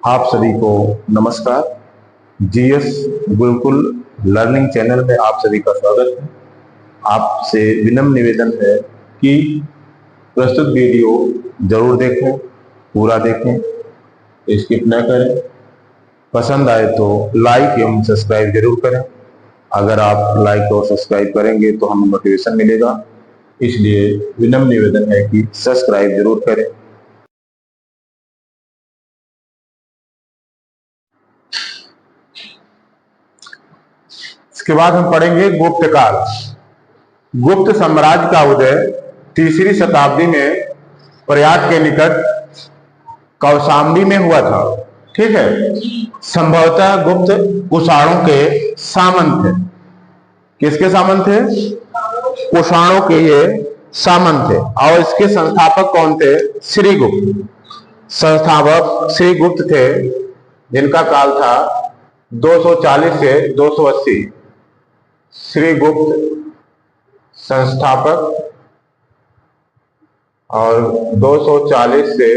आप सभी को नमस्कार। जीएस गुरुकुल लर्निंग चैनल में आप सभी का स्वागत है। आपसे विनम्र निवेदन है कि प्रस्तुत वीडियो जरूर देखें, पूरा देखें, स्किप न करें। पसंद आए तो लाइक एवं सब्सक्राइब जरूर करें। अगर आप लाइक और सब्सक्राइब करेंगे तो हमें मोटिवेशन मिलेगा, इसलिए विनम्र निवेदन है कि सब्सक्राइब जरूर करें। इसके बाद हम पढ़ेंगे गुप्त काल। गुप्त साम्राज्य का उदय 3री शताब्दी में प्रयाग के निकट कौशाम्बी में हुआ था। ठीक है। संभवतः गुप्त कुषाणों के सामंत थे। किसके सामंत थे? कुषाणों के ये सामंत थे। और इसके संस्थापक कौन थे? श्रीगुप्त। संस्थापक श्रीगुप्त थे, जिनका काल था 240 से 280। श्रीगुप्त संस्थापक और 240 से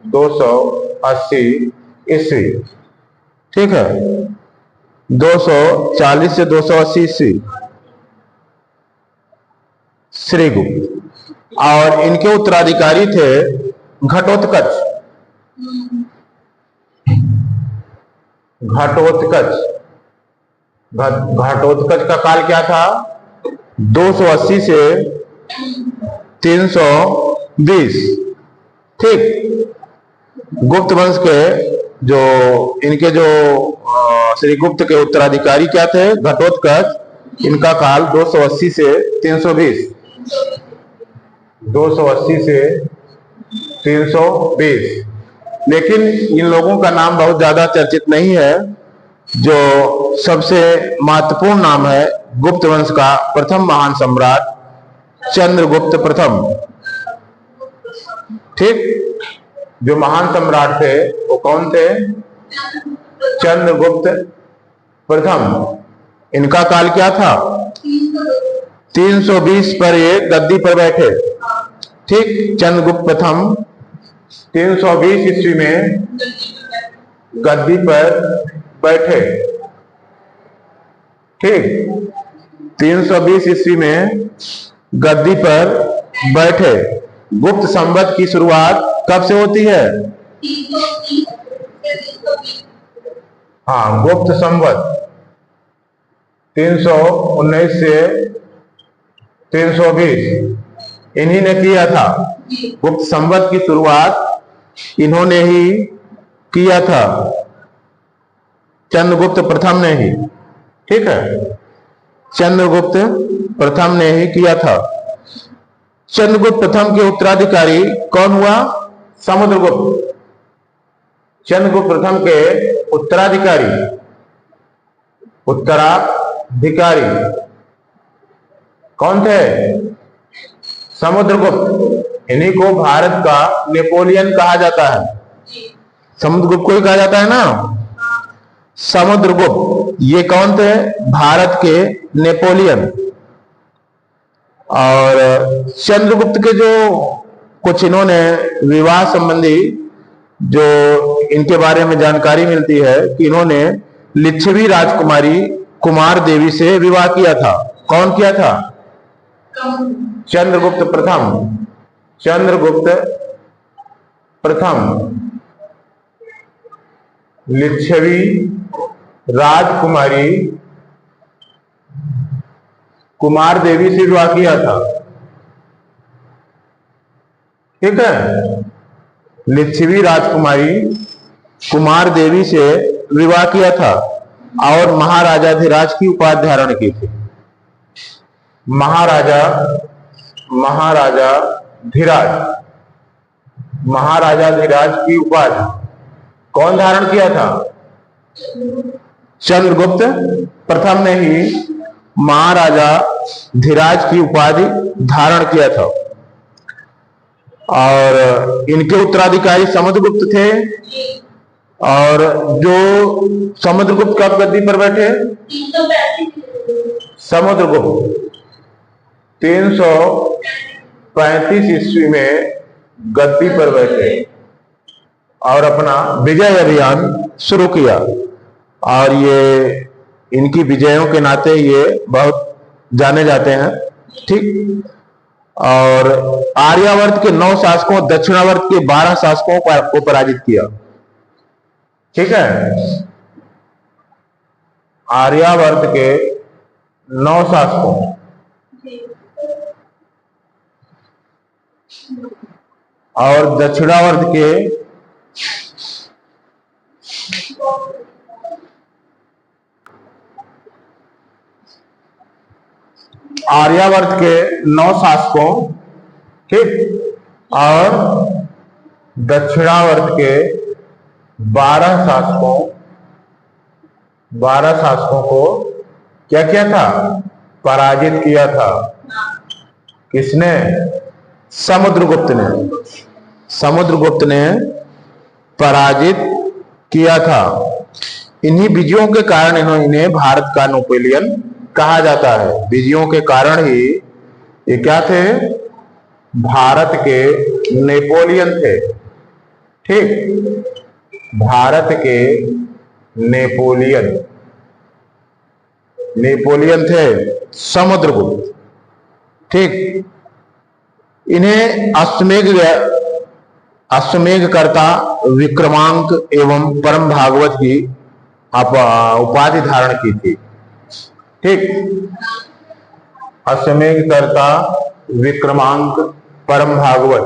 280 ईस्वी। ठीक है, 240 से 280 ईस्वी श्रीगुप्त। और इनके उत्तराधिकारी थे घटोत्कच। घटोत्कच का काल क्या था? 280 से 320। ठीक। गुप्त वंश के इनके श्रीगुप्त के उत्तराधिकारी क्या थे? घटोत्कच। इनका काल 280 से 320। 280 से 320। लेकिन इन लोगों का नाम बहुत ज्यादा चर्चित नहीं है। जो सबसे महत्वपूर्ण नाम है गुप्त वंश का प्रथम महान सम्राट चंद्रगुप्त प्रथम। ठीक। जो महान सम्राट थे वो कौन थे? चंद्रगुप्त प्रथम। इनका काल क्या था? 320 पर ये गद्दी पर बैठे। ठीक। चंद्रगुप्त प्रथम 320 ईस्वी में गद्दी पर बैठे। ठीक। 320 ईस्वी में गद्दी पर बैठे। गुप्त संवत की शुरुआत कब से होती है? हाँ, गुप्त संवत 319 से 320 इन्हीं ने किया था। गुप्त संवत की शुरुआत इन्होंने ही किया था, चंद्रगुप्त प्रथम ने ही। ठीक है, चंद्रगुप्त प्रथम ने ही किया था। चंद्रगुप्त प्रथम के उत्तराधिकारी कौन हुआ? समुद्रगुप्त। चंद्रगुप्त प्रथम के उत्तराधिकारी कौन थे? समुद्रगुप्त। इन्हीं को भारत का नेपोलियन कहा जाता है। समुद्रगुप्त को ही कहा जाता है ना, समुद्रगुप्त। ये कौन थे? भारत के नेपोलियन। और चंद्रगुप्त के कुछ इन्होंने विवाह संबंधी इनके बारे में जानकारी मिलती है कि इन्होंने लिच्छवी राजकुमारी कुमार देवी से विवाह किया था। कौन किया था? चंद्रगुप्त प्रथम लिच्छवी राजकुमारी कुमार देवी से विवाह किया था। ठीक है, लिच्छवी राजकुमारी कुमार देवी से विवाह किया था और महाराजाधिराज की उपाधि धारण की थी। महाराजाधिराज की उपाधि कौन धारण किया था? चंद्रगुप्त प्रथम ने ही महाराजाधिराज की उपाधि धारण किया था। और इनके उत्तराधिकारी समुद्रगुप्त थे। और जो समुद्रगुप्त कब गद्दी पर बैठे? समुद्रगुप्त 335 ईस्वी में गद्दी पर बैठे। और अपना विजय अभियान शुरू किया। और ये इनकी विजयों के नाते ये बहुत जाने जाते हैं। ठीक। और आर्यावर्त के 9 शासकों, दक्षिणावर्त के 12 शासकों को पराजित किया। ठीक है। आर्यावर्त के 9 शासकों और दक्षिणावर्त के आर्यावर्त के 9 शासकों, ठीक, और दक्षिणावर्त के 12 शासकों को क्या किया था? पराजित किया था। किसने? समुद्रगुप्त ने। समुद्रगुप्त ने पराजित किया था। इन्हीं विजयों के कारण इन्हें भारत का नेपोलियन कहा जाता है। विजयों के कारण ही ये क्या थे? भारत के नेपोलियन थे। ठीक। भारत के नेपोलियन थे समुद्रगुप्त। ठीक। इन्हें अश्वमेधकर्ता, विक्रमांक एवं परम भागवत की उपाधि धारण की थी। ठीक। अश्वमेधकर्ता, विक्रमांक, परम भागवत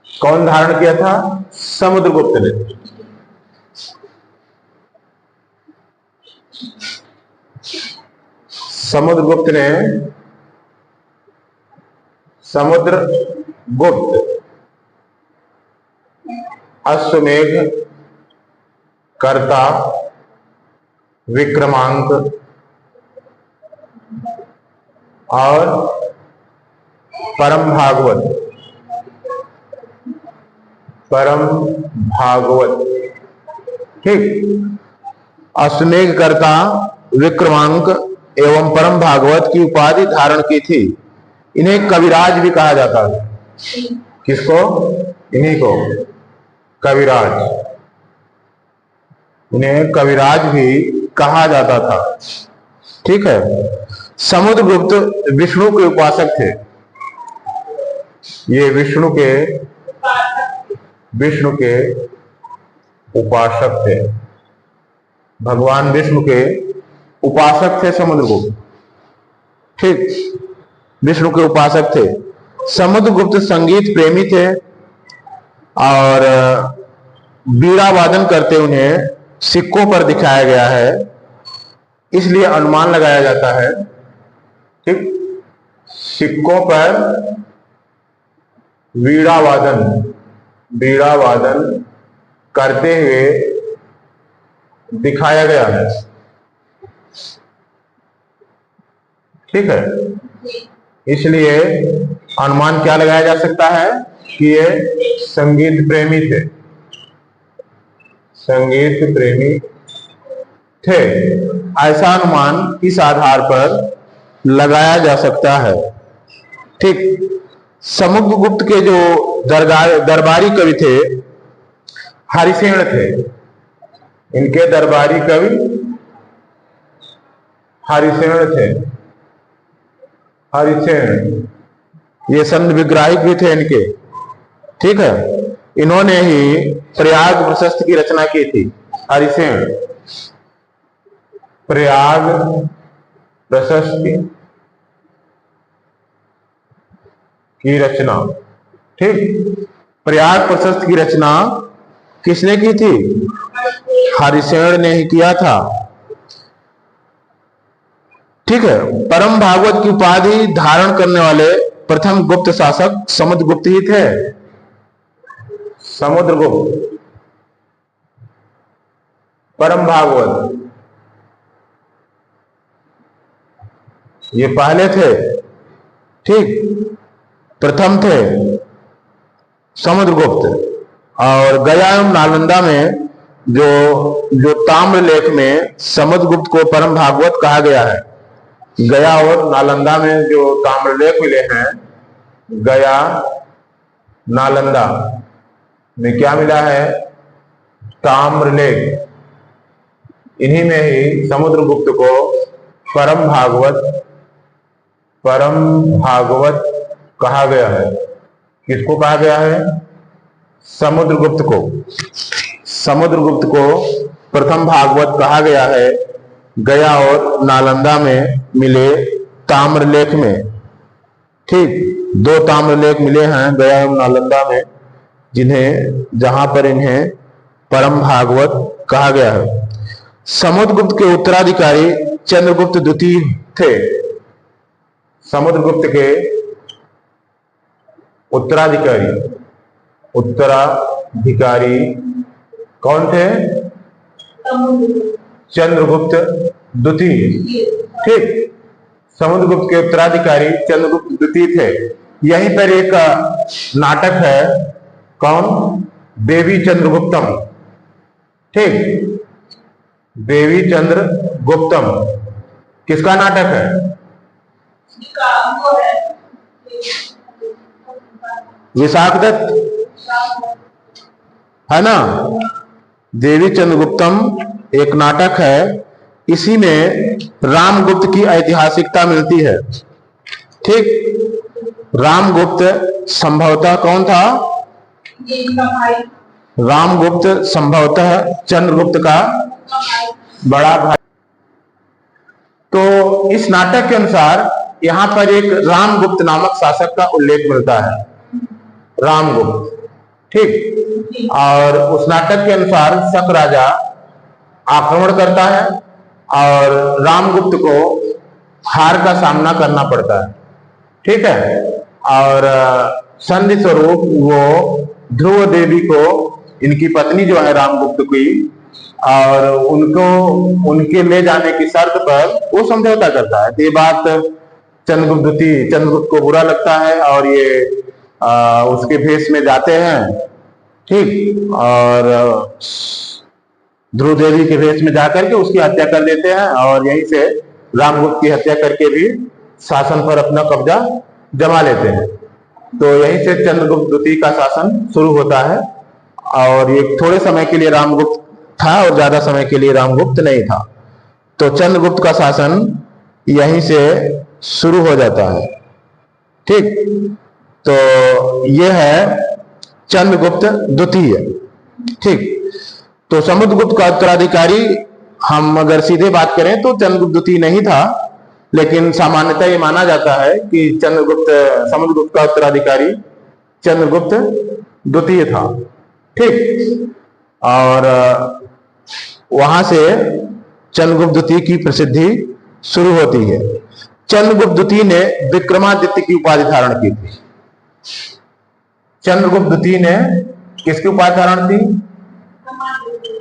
कौन धारण किया था? समुद्रगुप्त ने। समुद्रगुप्त अश्वमेध कर्ता, विक्रमांक और परम भागवत। ठीक। अश्वमेध कर्ता, विक्रमांक एवं परम भागवत की उपाधि धारण की थी। इन्हें कविराज भी कहा जाता है। किसको? इन्हीं को कविराज। इन्हें कविराज भी कहा जाता था। ठीक है। समुद्रगुप्त विष्णु के उपासक थे। ये विष्णु के उपासक थे। भगवान विष्णु के उपासक थे समुद्रगुप्त। ठीक। विष्णु के उपासक थे। समुद्रगुप्त संगीत प्रेमी थे और वीणा वादन करते उन्हें सिक्कों पर दिखाया गया है, इसलिए अनुमान लगाया जाता है। ठीक। सिक्कों पर वीणा वादन करते हुए दिखाया गया है। ठीक है। इसलिए अनुमान क्या लगाया जा सकता है कि ये संगीत प्रेमी थे। ऐसा अनुमान इस आधार पर लगाया जा सकता है। ठीक। समुद्रगुप्त के जो दरबारी कवि थे हरिसेन थे। इनके दरबारी कवि हरिसेन थे। ये संत विग्राहिक भी थे इनके। ठीक है। इन्होंने ही प्रयाग प्रशस्ति की रचना की थी। हरिसेन प्रयाग प्रशस्ति की रचना। ठीक। प्रयाग प्रशस्ति की रचना किसने की थी? हरिसेन ने ही किया था। ठीक है। परम भागवत की उपाधि धारण करने वाले प्रथम गुप्त शासक समुद्रगुप्त ही थे। समुद्रगुप्त परम भागवत ये पहले थे। ठीक। प्रथम थे समुद्रगुप्त। और गया एवं नालंदा में जो ताम्रलेख में समुद्रगुप्त को परम भागवत कहा गया है। गया और नालंदा में जो ताम्रलेख मिले हैं, गया नालंदा, में क्या मिला है? ताम्रलेख। इन्हीं में ही समुद्रगुप्त को परम भागवत कहा गया है। किसको कहा गया है? समुद्रगुप्त को प्रथम भागवत कहा गया है, गया और नालंदा में मिले ताम्रलेख में। ठीक, 2 ताम्रलेख मिले हैं गया एवं नालंदा में, जहां पर इन्हें परम भागवत कहा गया है। समुद्रगुप्त के उत्तराधिकारी चंद्रगुप्त द्वितीय थे। समुद्रगुप्त के उत्तराधिकारी कौन थे? चंद्रगुप्त द्वितीय। ठीक, समुद्रगुप्त के उत्तराधिकारी चंद्रगुप्त द्वितीय थे। यहीं पर एक नाटक है, कौन? देवी चंद्रगुप्तम। ठीक, देवी चंद्रगुप्तम किसका नाटक है? विशाखदत्त, है ना? देवी चंद्रगुप्तम एक नाटक है, इसी में रामगुप्त की ऐतिहासिकता मिलती है। ठीक, रामगुप्त संभवतः कौन था? रामगुप्त संभवतः चंद्रगुप्त का बड़ा भाई। तो इस नाटक के अनुसार यहां पर एक रामगुप्त नामक शासक का उल्लेख मिलता है, रामगुप्त। ठीक, और उस नाटक के अनुसार शक राजा आक्रमण करता है और रामगुप्त को हार का सामना करना पड़ता है। ठीक है, और संधि स्वरूप वो ध्रुव देवी को, इनकी पत्नी जो है रामगुप्त की, और उनके ले जाने की शर्त पर वो समझौता करता है। तो ये बात चंद्रगुप्त को बुरा लगता है और ये उसके भेष में जाते हैं। ठीक, और ध्रुव देवी के भेष में जाकर के उसकी हत्या कर देते हैं और यहीं से रामगुप्त की हत्या करके भी शासन पर अपना कब्जा जमा लेते हैं। तो यहीं से चंद्रगुप्त द्वितीय का शासन शुरू होता है, और ये थोड़े समय के लिए रामगुप्त था और ज्यादा समय के लिए रामगुप्त नहीं था। तो चंद्रगुप्त का शासन यहीं से शुरू हो जाता है। ठीक, तो यह है चंद्रगुप्त द्वितीय। ठीक, तो समुद्रगुप्त का उत्तराधिकारी हम अगर सीधे बात करें तो चंद्रगुप्त द्वितीय नहीं था, लेकिन सामान्यतः ये माना जाता है कि समुद्रगुप्त का उत्तराधिकारी चंद्रगुप्त द्वितीय था। ठीक, और वहां से चंद्रगुप्त द्वितीय की प्रसिद्धि शुरू होती है। चंद्रगुप्त द्वितीय ने विक्रमादित्य की उपाधि धारण की थी। चंद्रगुप्त द्वितीय ने किसकी उपाधि धारण की?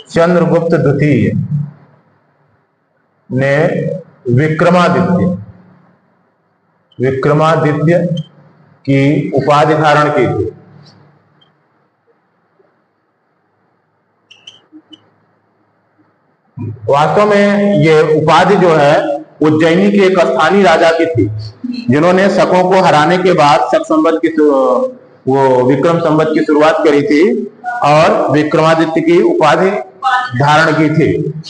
चंद्रगुप्त द्वितीय ने विक्रमादित्य की उपाधि धारण की थी। वास्तव में ये उपाधि जो है उज्जैनी के एक स्थानीय राजा की थी, जिन्होंने शकों को हराने के बाद शक संवत की विक्रम संवत की शुरुआत करी थी और विक्रमादित्य की उपाधि धारण की थी।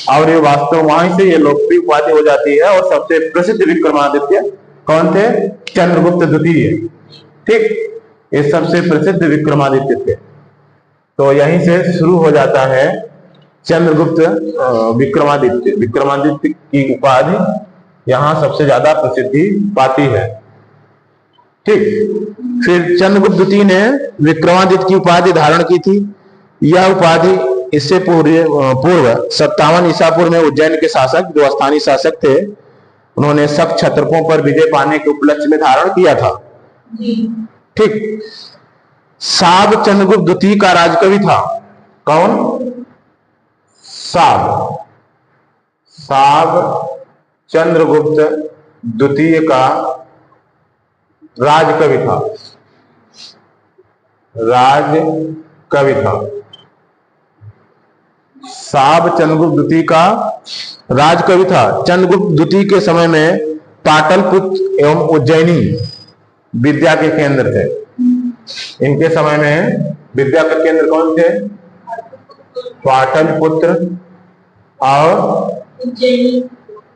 और ये वास्तव वहीं से ये लोकप्रिय उपाधि हो जाती है। और सबसे प्रसिद्ध विक्रमादित्य कौन थे? चंद्रगुप्त द्वितीय। ठीक, ये सबसे प्रसिद्ध विक्रमादित्य थे। तो यहीं से शुरू हो जाता है चंद्रगुप्त विक्रमादित्य की उपाधि यहां सबसे ज्यादा प्रसिद्धि पाती है। ठीक, फिर चंद्रगुप्त द्वितीय ने विक्रमादित्य की उपाधि धारण की थी। यह उपाधि इससे पूर्व 57 ईसा पूर्व में उज्जैन के शासक, जो स्थानीय शासक थे, उन्होंने शक क्षत्रपों पर विजय पाने के उपलक्ष्य में धारण किया था। ठीक, साब चंद्रगुप्त द्वितीय का राजकवि था। कौन? साब चंद्रगुप्त द्वितीय का राजकवि था। साब चंद्रगुप्त द्वितीय का राजकवि था। चंद्रगुप्त द्वितीय के समय में पाटलिपुत्र एवं उज्जैनी विद्या के केंद्र थे। इनके समय में विद्या के केंद्र कौन थे? पाटलिपुत्र और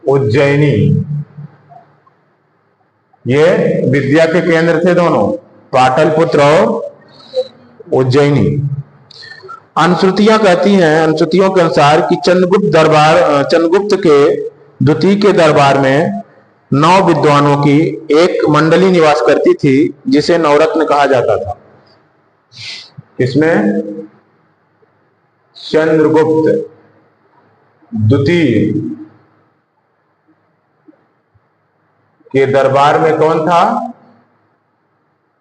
उज्जैनी। ये विद्या के केंद्र थे दोनों, पाटलिपुत्र और उज्जैनी। अनुश्रुतियां कहती हैं, अनुश्रुतियों के अनुसार कि चंद्रगुप्त के द्वितीय के दरबार में 9 विद्वानों की एक मंडली निवास करती थी जिसे नवरत्न कहा जाता था। इसमें चंद्रगुप्त द्वितीय के दरबार में कौन था?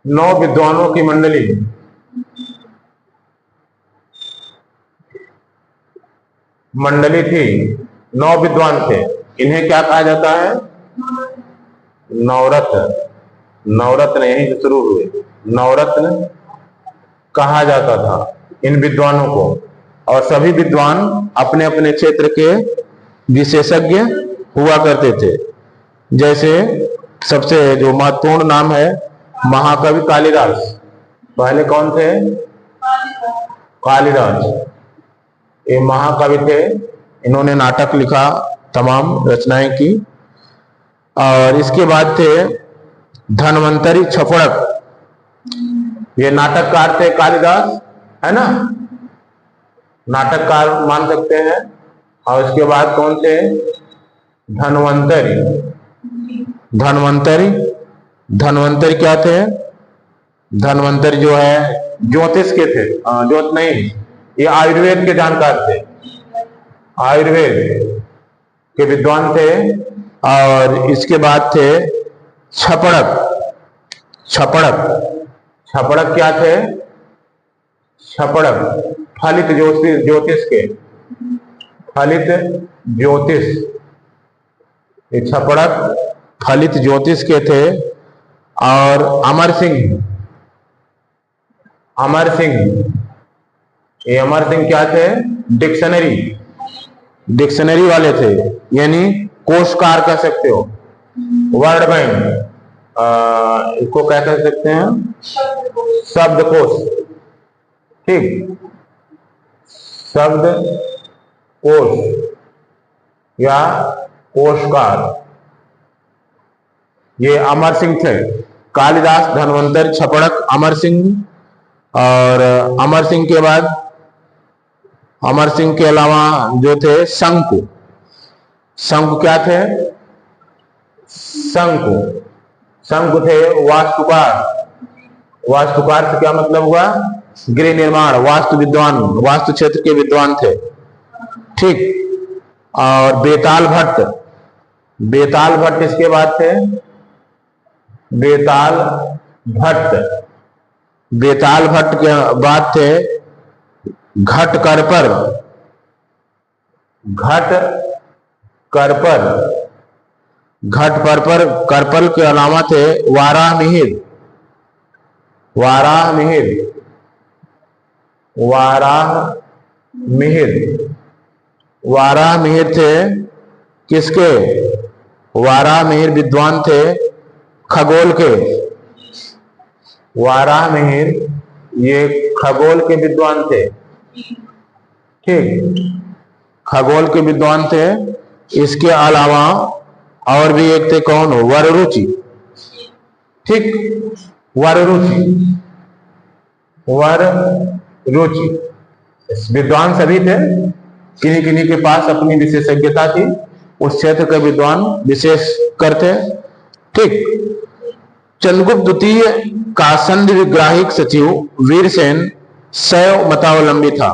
9 विद्वानों की मंडली। थी, 9 विद्वान थे। इन्हें क्या कहा जाता है? नवरत्न। नवरत्न यहीं से शुरू हुए, नवरत्न कहा जाता था इन विद्वानों को। और सभी विद्वान अपने अपने क्षेत्र के विशेषज्ञ हुआ करते थे। जैसे सबसे जो महत्वपूर्ण नाम है महाकवि कालिदास। पहले कौन थे? कालिदास। ये महाकवि थे, इन्होंने नाटक लिखा, तमाम रचनाएं की। और इसके बाद थे धन्वंतरी छफड़क। ये नाटककार थे कालिदास, है ना, नाटककार मान सकते हैं। और इसके बाद कौन थे? धन्वंतरी। धन्वंतरी क्या थे? धन्वंतरी जो है ज्योतिष के थे, ज्योत नहीं, ये आयुर्वेद के जानकार थे, आयुर्वेद के विद्वान थे। और इसके बाद थे छपड़क। छपड़क क्या थे? छपड़क फलित ज्योतिष के, फलित ज्योतिष। ये छपड़क फलित ज्योतिष के थे। और अमर सिंह, ये अमर सिंह क्या थे? डिक्शनरी वाले थे, यानी कोशकार कह सकते हो, वर्ड बैंक, इसको क्या कह सकते हैं? शब्दकोश। ठीक, शब्दकोश या कोशकार। ये अमर सिंह थे। कालिदास, धन्वंतरी, छपड़क, अमर सिंह। और अमर सिंह के बाद, अमर सिंह के अलावा जो थे शंकु। शंकु क्या थे? शंकु थे वास्तुकार। वास्तुकार से क्या मतलब हुआ? गृह निर्माण, वास्तु विद्वान, वास्तु क्षेत्र के विद्वान थे। ठीक। और बेताल भट्ट इसके बाद थे। बेताल भट्ट के बाद थे घटकरपर। करपल के अलावा थे वाराह थे। किसके? वाराह विद्वान थे खगोल के। वाराह ये खगोल के विद्वान थे। ठीक, खगोल के विद्वान थे। इसके अलावा और भी एक थे, कौन? वररुचि। ठीक, वररुचि विद्वान सभी थे, किन्हीं के पास अपनी विशेषज्ञता थी, उस क्षेत्र के विद्वान विशेष करते। ठीक। चंद्रगुप्त द्वितीय का संधि विग्राहिक सचिव वीरसेन शैव मतावलंबी था।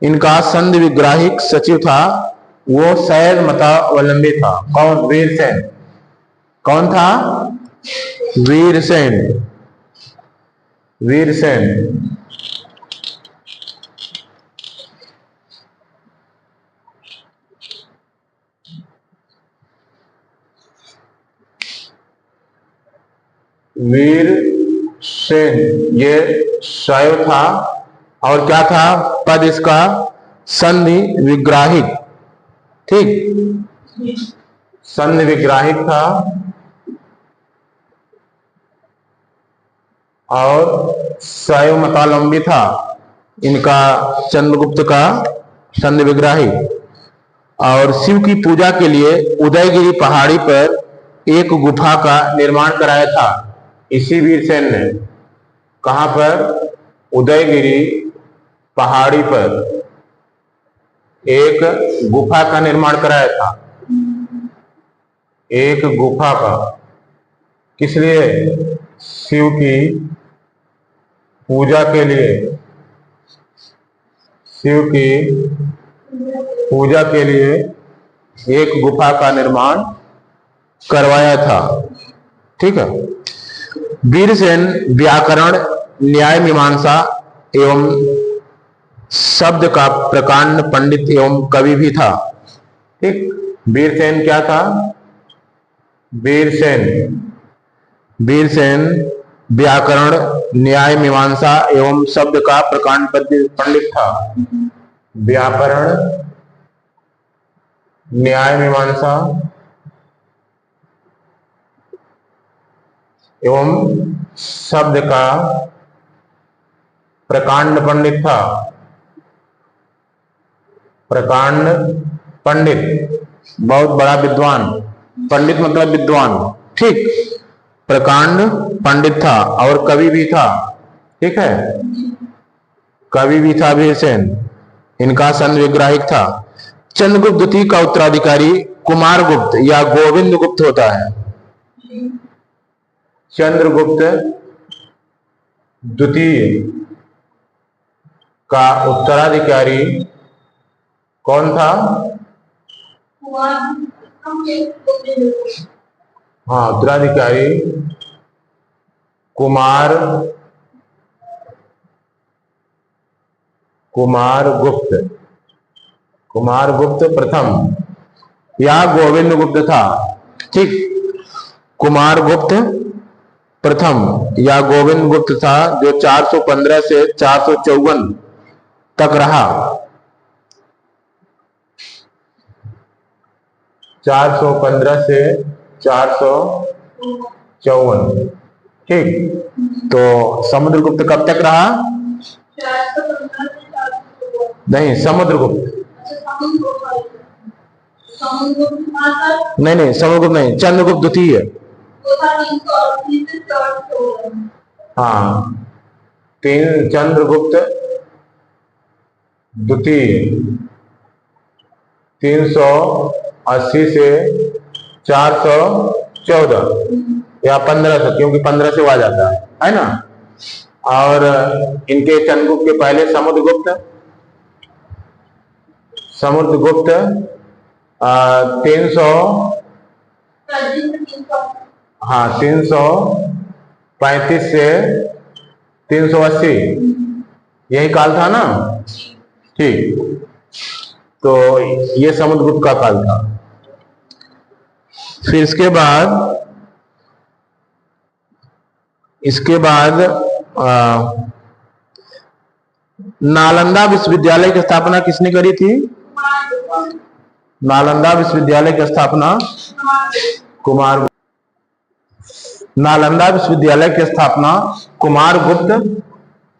इनका संधि विग्राहिक सचिव था, वो शैव मतावलंबी था। कौन? वीरसेन। कौन था? वीरसेन। ये शैव था। और क्या था पद इसका? संधि विग्राहिक। ठीक, संधि विग्राहिक था। और शैव मतावलंबी था। इनका चंद्रगुप्त का संध विग्राही। और शिव की पूजा के लिए उदयगिरी पहाड़ी पर एक गुफा का निर्माण कराया था इसी वीरसेन ने। कहां पर? उदयगिरी पहाड़ी पर एक गुफा का निर्माण कराया था। एक गुफा का किस लिए? शिव की पूजा के लिए। शिव की पूजा के लिए एक गुफा का निर्माण करवाया था। ठीक है। वीरसेन व्याकरण, न्याय मीमांसा एवं शब्द का प्रकांड पंडित एवं कवि भी था। ठीक। वीरसेन क्या था? वीरसेन व्याकरण, न्याय मीमांसा एवं शब्द का प्रकांड पंडित था। व्याकरण, न्याय मीमांसा एवं शब्द का प्रकांड पंडित था। प्रकांड पंडित, बहुत बड़ा विद्वान। पंडित मतलब विद्वान। ठीक। प्रकांड पंडित था और कवि भी था। ठीक है। कवि भी था वीरसेन। इनका संध विग्राहिक था। चंद्रगुप्त द्वितीय का उत्तराधिकारी कुमारगुप्त या गोविंद गुप्त होता है। चंद्रगुप्त द्वितीय का उत्तराधिकारी कौन था? हाँ, उत्तराधिकारी कुमारगुप्त प्रथम या गोविंद गुप्त था। ठीक। कुमारगुप्त प्रथम या गोविंद गुप्त था, जो 415 से 454 तक रहा। 415 से 454। ठीक। तो समुद्रगुप्त कब तक रहा? नहीं, समुद्रगुप्त नहीं, समुद्रगुप्त नहीं, चंद्रगुप्त द्वितीय। हाँ, चंद्रगुप्त द्वितीय 380 से 414 या 1500, क्योंकि 15 से हुआ जाता है ना। और इनके चंद्रगुप्त के पहले समुद्रगुप्त 335 से 380 यही काल था ना। ठीक। तो ये समुद्रगुप्त का काल था। फिर इसके बाद नालंदा विश्वविद्यालय की स्थापना किसने करी थी? नालंदा विश्वविद्यालय की स्थापना नालंदा विश्वविद्यालय की स्थापना कुमारगुप्त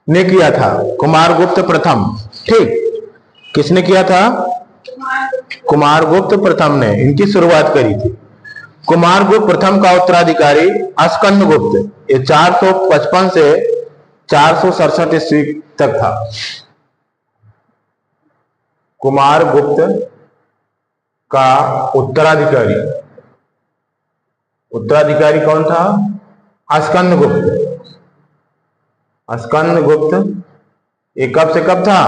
ने किया था। कुमारगुप्त प्रथम। ठीक। किसने किया था? कुमारगुप्त प्रथम ने इनकी शुरुआत करी थी। कुमारगुप्त प्रथम का उत्तराधिकारी स्कंदगुप्त, ये 455 से 467 ईस्वी तक था। कुमारगुप्त का उत्तराधिकारी कौन था? स्कंदगुप्त। ये कब से कब था?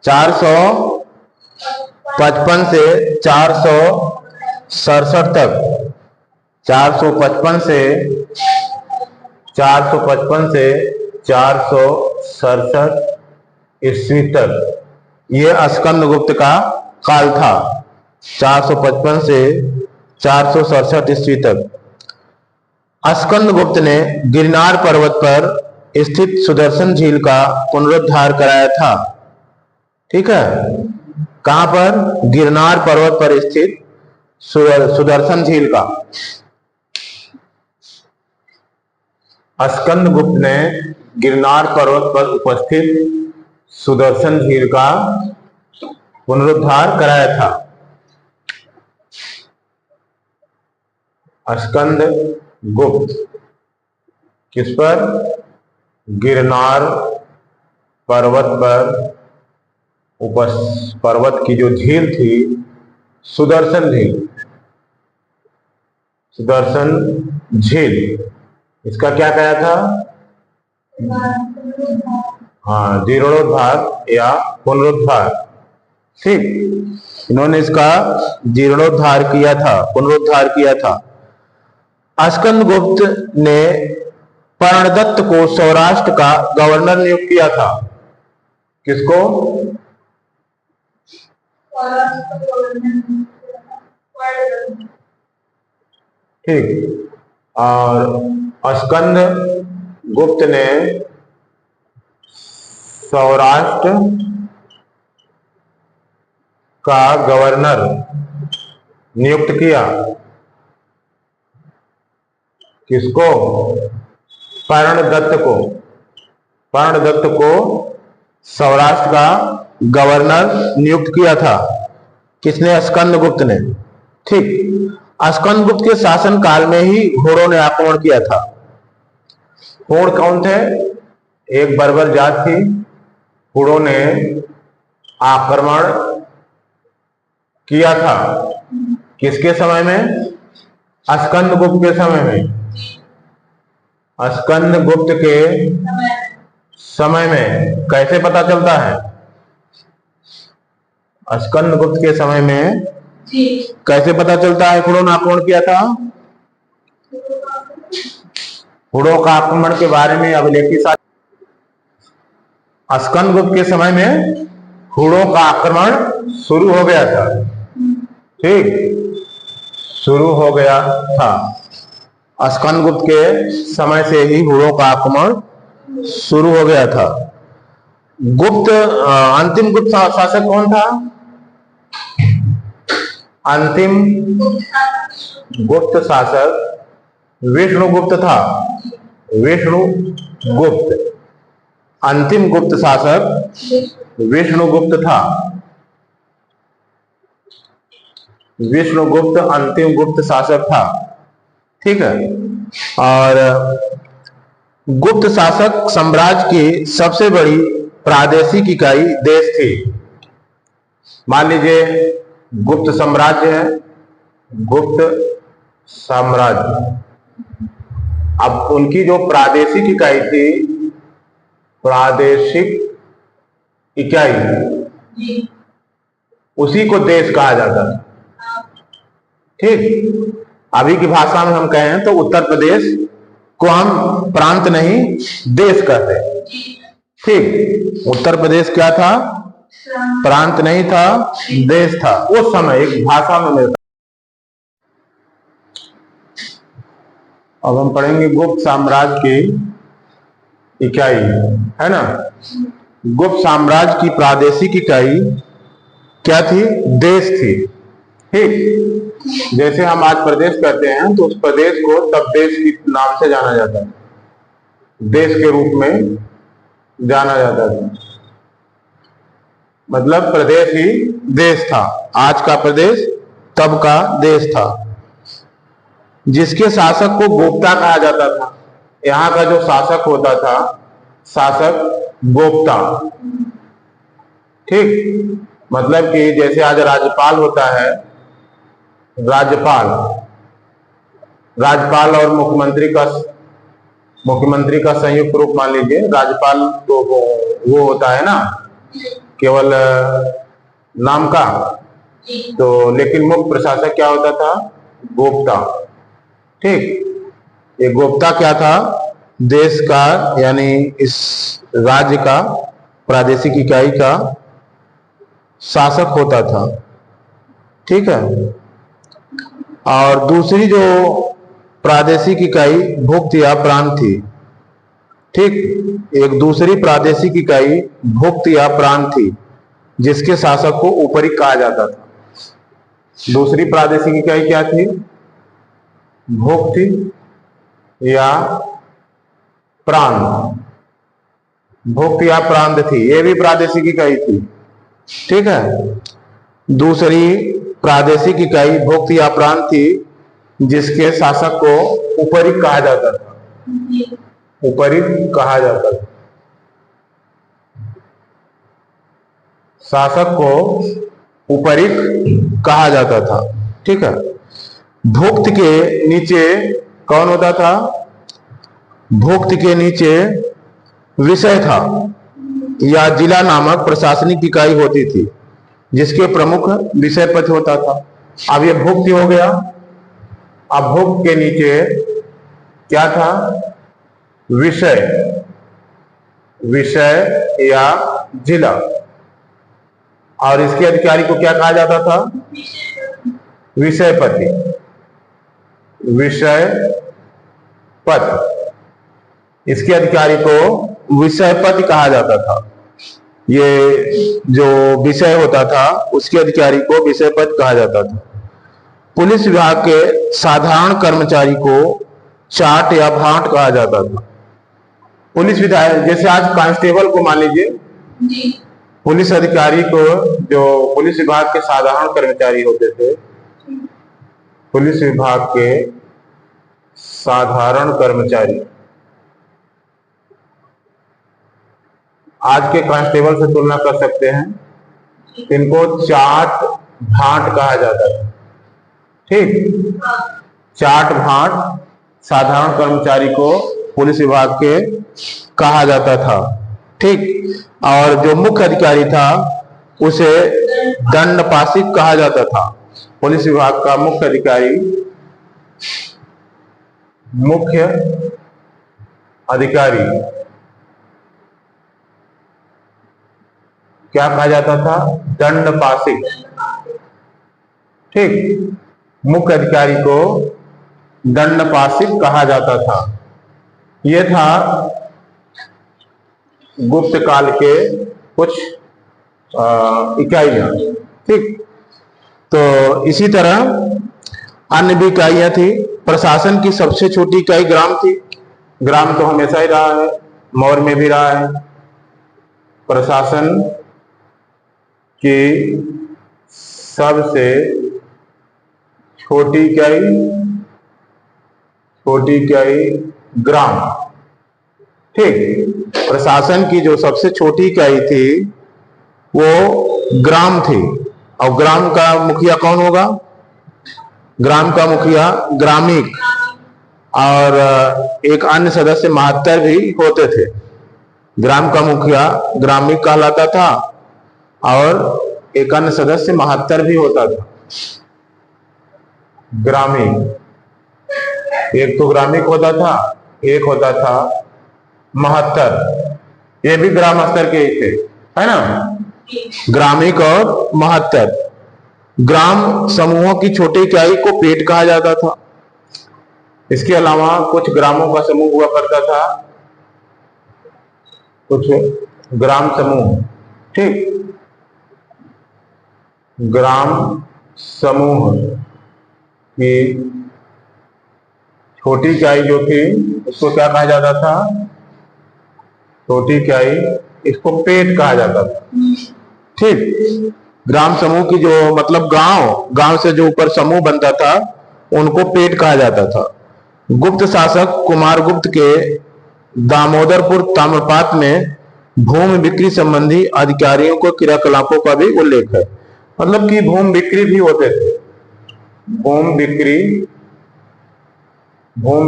455 से 467 तक। 455 से 467 ईस्वी तक ये स्कंदगुप्त का काल था। 455 से 467 ईस्वी तक स्कंदगुप्त ने गिरनार पर्वत पर स्थित सुदर्शन झील का पुनरुद्धार कराया था। ठीक है। कहां पर? गिरनार पर्वत पर स्थित सुदर्शन झील का। स्कंदगुप्त ने गिरनार पर्वत पर उपस्थित सुदर्शन झील का पुनरुद्धार कराया था। स्कंदगुप्त किस पर? गिरनार पर्वत पर पर्वत की जो झील थी, सुदर्शन झील, सुदर्शन झील, इसका क्या कहा था? हाँ, जीर्णोद्धार या पुनरुद्धार। ठीक, इन्होंने इसका जीर्णोद्धार किया था, पुनरुद्धार किया था। स्कंदगुप्त ने कर्णदत्त को सौराष्ट्र का गवर्नर नियुक्त किया था। किसको? ठीक, और स्कंदगुप्त ने सौराष्ट्र का गवर्नर नियुक्त किया। किसको? कर्णदत्त को। कर्णदत्त को सौराष्ट्र का गवर्नर नियुक्त किया था। किसने? स्कंदगुप्त ने। ठीक, स्कंदगुप्त के शासन काल में ही हुणों ने आक्रमण किया था। हुण कौन थे? एक बर्बर जात थी। हुणों ने आक्रमण किया था। किसके समय में? स्कंदगुप्त के समय में। स्कंदगुप्त के समय में। कैसे पता चलता है? स्कंदगुप्त के समय में कैसे पता चलता है हुणों ने आक्रमण किया था? हुणों का आक्रमण के बारे में अभिलेखी स्कंदगुप्त के समय में हुणों का आक्रमण शुरू हो गया था। ठीक, शुरू हो गया था। स्कंदगुप्त के समय से ही हुणों का आक्रमण शुरू हो गया था। गुप्त अंतिम गुप्त शासक कौन था? अंतिम गुप्त शासक विष्णुगुप्त था। विष्णुगुप्त, अंतिम गुप्त शासक विष्णुगुप्त था। विष्णुगुप्त अंतिम गुप्त शासक था। ठीक है, और गुप्त शासक साम्राज्य की सबसे बड़ी प्रादेशिक इकाई देश थी। मान लीजिए गुप्त साम्राज्य है, गुप्त साम्राज्य। अब उनकी जो प्रादेशिक इकाई थी, प्रादेशिक इकाई, उसी को देश कहा जाता था। ठीक, अभी की भाषा में हम कहें तो उत्तर प्रदेश को हम प्रांत नहीं देश कहते। ठीक, उत्तर प्रदेश क्या था? प्रांत नहीं था, देश था। उस समय एक भाषा में मिलता। अब हम पढ़ेंगे गुप्त साम्राज्य की इकाई, है ना। गुप्त साम्राज्य की प्रादेशिक इकाई क्या थी? देश थी। ठीक, जैसे हम आज प्रदेश कहते हैं तो उस प्रदेश को तब देश के नाम से जाना जाता है, देश के रूप में जाना जाता था। मतलब प्रदेश ही देश था। आज का प्रदेश तब का देश था। जिसके शासक को गोप्ता कहा जाता था। यहाँ का जो शासक होता था, शासक गोप्ता। ठीक, मतलब कि जैसे आज राज्यपाल होता है, राज्यपाल, राज्यपाल और मुख्यमंत्री का संयुक्त रूप मान लीजिए। राज्यपाल तो वो होता है ना, केवल नाम का। तो लेकिन मुख्य प्रशासक क्या होता था? गोप्ता। ठीक, ये गोप्ता क्या था? देश का यानी इस राज्य का प्रादेशिक इकाई का शासक होता था। ठीक है, और दूसरी जो प्रादेशिक इकाई भुक्त या प्रांत थी। ठीक, एक दूसरी प्रादेशिक इकाई भुक्त या प्रांत थी जिसके शासक को ऊपरी कहा जाता था। दूसरी प्रादेशिक इकाई क्या थी? भुक्त या प्रांत, भुक्त या प्रांत थी, ये भी प्रादेशिक इकाई थी। ठीक है, दूसरी प्रादेशिक इकाई भुक्त या प्रांत थी, जिसके शासक को उपरिक कहा जाता था। उपरिक कहा जाता था, शासक को उपरिक कहा जाता था। ठीक है, भुक्त के नीचे कौन होता था? भुक्त के नीचे विषय था या जिला नामक प्रशासनिक इकाई होती थी, जिसके प्रमुख विषय पद होता था। अब ये भुक्त हो गया। अब भुक्त के नीचे क्या था? विषय, विषय या जिला। और इसके अधिकारी को क्या कहा जाता था? विषयपति, विषय पद। इसके अधिकारी को विषयपति कहा जाता था। ये जो विषय होता था उसके अधिकारी को विषयपति कहा जाता था। पुलिस विभाग के साधारण कर्मचारी को चाट या भाट कहा जाता था। पुलिस विधायक, जैसे आज कांस्टेबल को मान लीजिए, पुलिस अधिकारी को, जो पुलिस विभाग के साधारण कर्मचारी होते थे, पुलिस विभाग के साधारण कर्मचारी आज के कांस्टेबल से तुलना कर सकते हैं, इनको चाट भाट कहा जाता है। ठीक, चाट भाट साधारण कर्मचारी को पुलिस विभाग के कहा जाता था। ठीक, और जो मुख्य अधिकारी था उसे दंडपाशिक कहा जाता था। पुलिस विभाग का मुख्य अधिकारी, मुख्य अधिकारी क्या कहा जाता था? दंडपाशिक। ठीक, मुख्य अधिकारी को दंडपाशिक कहा जाता था। यह था गुप्त काल के कुछ इकाइयां। ठीक, तो इसी तरह अन्य भी इकाइयां थी। प्रशासन की सबसे छोटी इकाई ग्राम थी। ग्राम तो हमेशा ही रहा है, मौर्य में भी रहा है। प्रशासन की सबसे छोटी इकाई ग्राम। ठीक, प्रशासन की जो सबसे छोटी इकाई थी वो ग्राम थी। और ग्राम का मुखिया कौन होगा? ग्राम का मुखिया ग्रामीक, और एक अन्य सदस्य महात्तर भी होते थे। ग्राम का मुखिया ग्रामीक कहलाता था और एक अन्य सदस्य महात्तर भी होता था। ग्रामीक, एक तो ग्रामीक होता था, एक होता था महत्तर। ये भी ग्राम स्तर के ही थे, है ना? ग्रामीक और महत्तर। ग्राम समूहों की छोटी इकाई को पेट कहा जाता था। इसके अलावा कुछ ग्रामों का समूह हुआ करता था, कुछ ग्राम समूह। ठीक, ग्राम समूह की छोटी इकाई जो थी उसको क्या कहा जाता था? छोटी इकाई, इसको पेट कहा जाता था। ठीक, ग्राम समूह की जो मतलब गांव से जो ऊपर समूह बनता था उनको पेट कहा जाता था। गुप्त शासक कुमारगुप्त के दामोदरपुर ताम्रपात में भूमि बिक्री संबंधी अधिकारियों को क्रियाकलापों का भी उल्लेख है। मतलब कि भूमि बिक्री भी होते थे। भूमि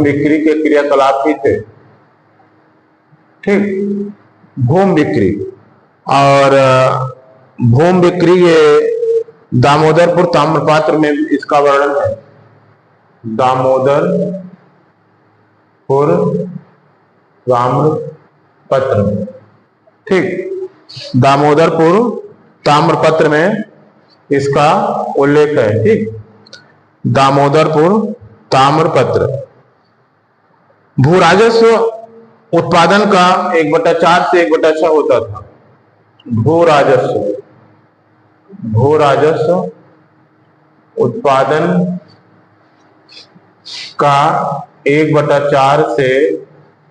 बिक्री के क्रियाकलाप भी थे। ठीक, भूमि बिक्री और भूमि बिक्री ये दामोदरपुर ताम्रपात्र में इसका वर्णन है। दामोदरपुर ताम्रपत्र। ठीक, दामोदरपुर ताम्रपत्र में इसका उल्लेख है। ठीक, दामोदरपुर ताम्रपत्र। भू राजस्व उत्पादन का 1/4 से 1/6 होता था। भू राजस्व उत्पादन का 1/4 से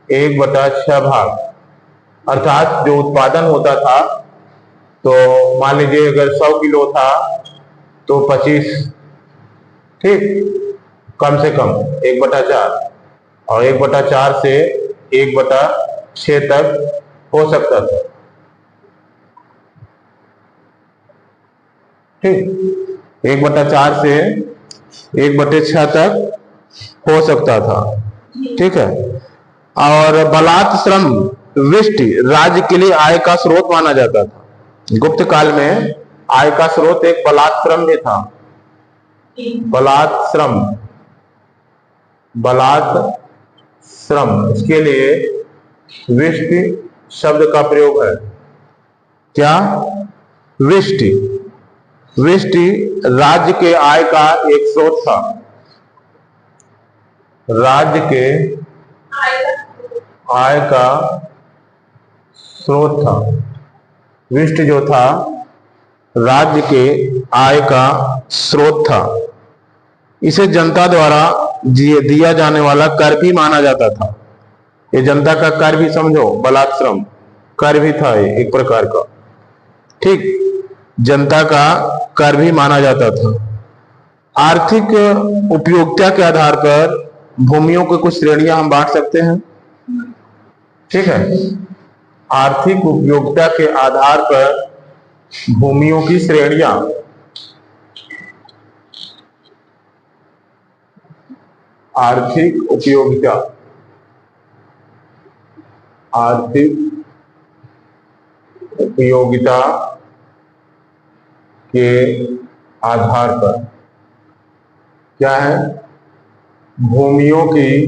1/6 भाग, अर्थात जो उत्पादन होता था, तो मान लीजिए अगर 100 किलो था तो 25, ठीक, कम से कम 1/4, और 1/4 से 1/6 तक हो सकता था, ठीक, 1/4 से 1/6 तक हो सकता था, ठीक है। और बलात् श्रम विष्टि राज्य के लिए आय का स्रोत माना जाता था। गुप्त काल में आय का स्रोत एक बलात् श्रम भी था। बलात् श्रम, बलात् श्रम, इसके लिए विष्टि शब्द का प्रयोग है। क्या? विष्टि। विष्टि राज्य के आय का एक स्रोत था, राज्य के आय का स्रोत था। विष्टि जो था राज्य के आय का स्रोत था। इसे जनता द्वारा दिया जाने वाला कर भी माना जाता था। ये जनता का कर भी समझो, बलात् श्रम कर भी था ये एक प्रकार का, ठीक, जनता का कर भी माना जाता था। आर्थिक उपयोगिता के आधार पर भूमियों की कुछ श्रेणियां हम बांट सकते हैं, ठीक है। आर्थिक उपयोगिता के आधार पर भूमियों की श्रेणियां, आर्थिक उपयोगिता, आर्थिक उपयोगिता के आधार पर क्या है? भूमियों की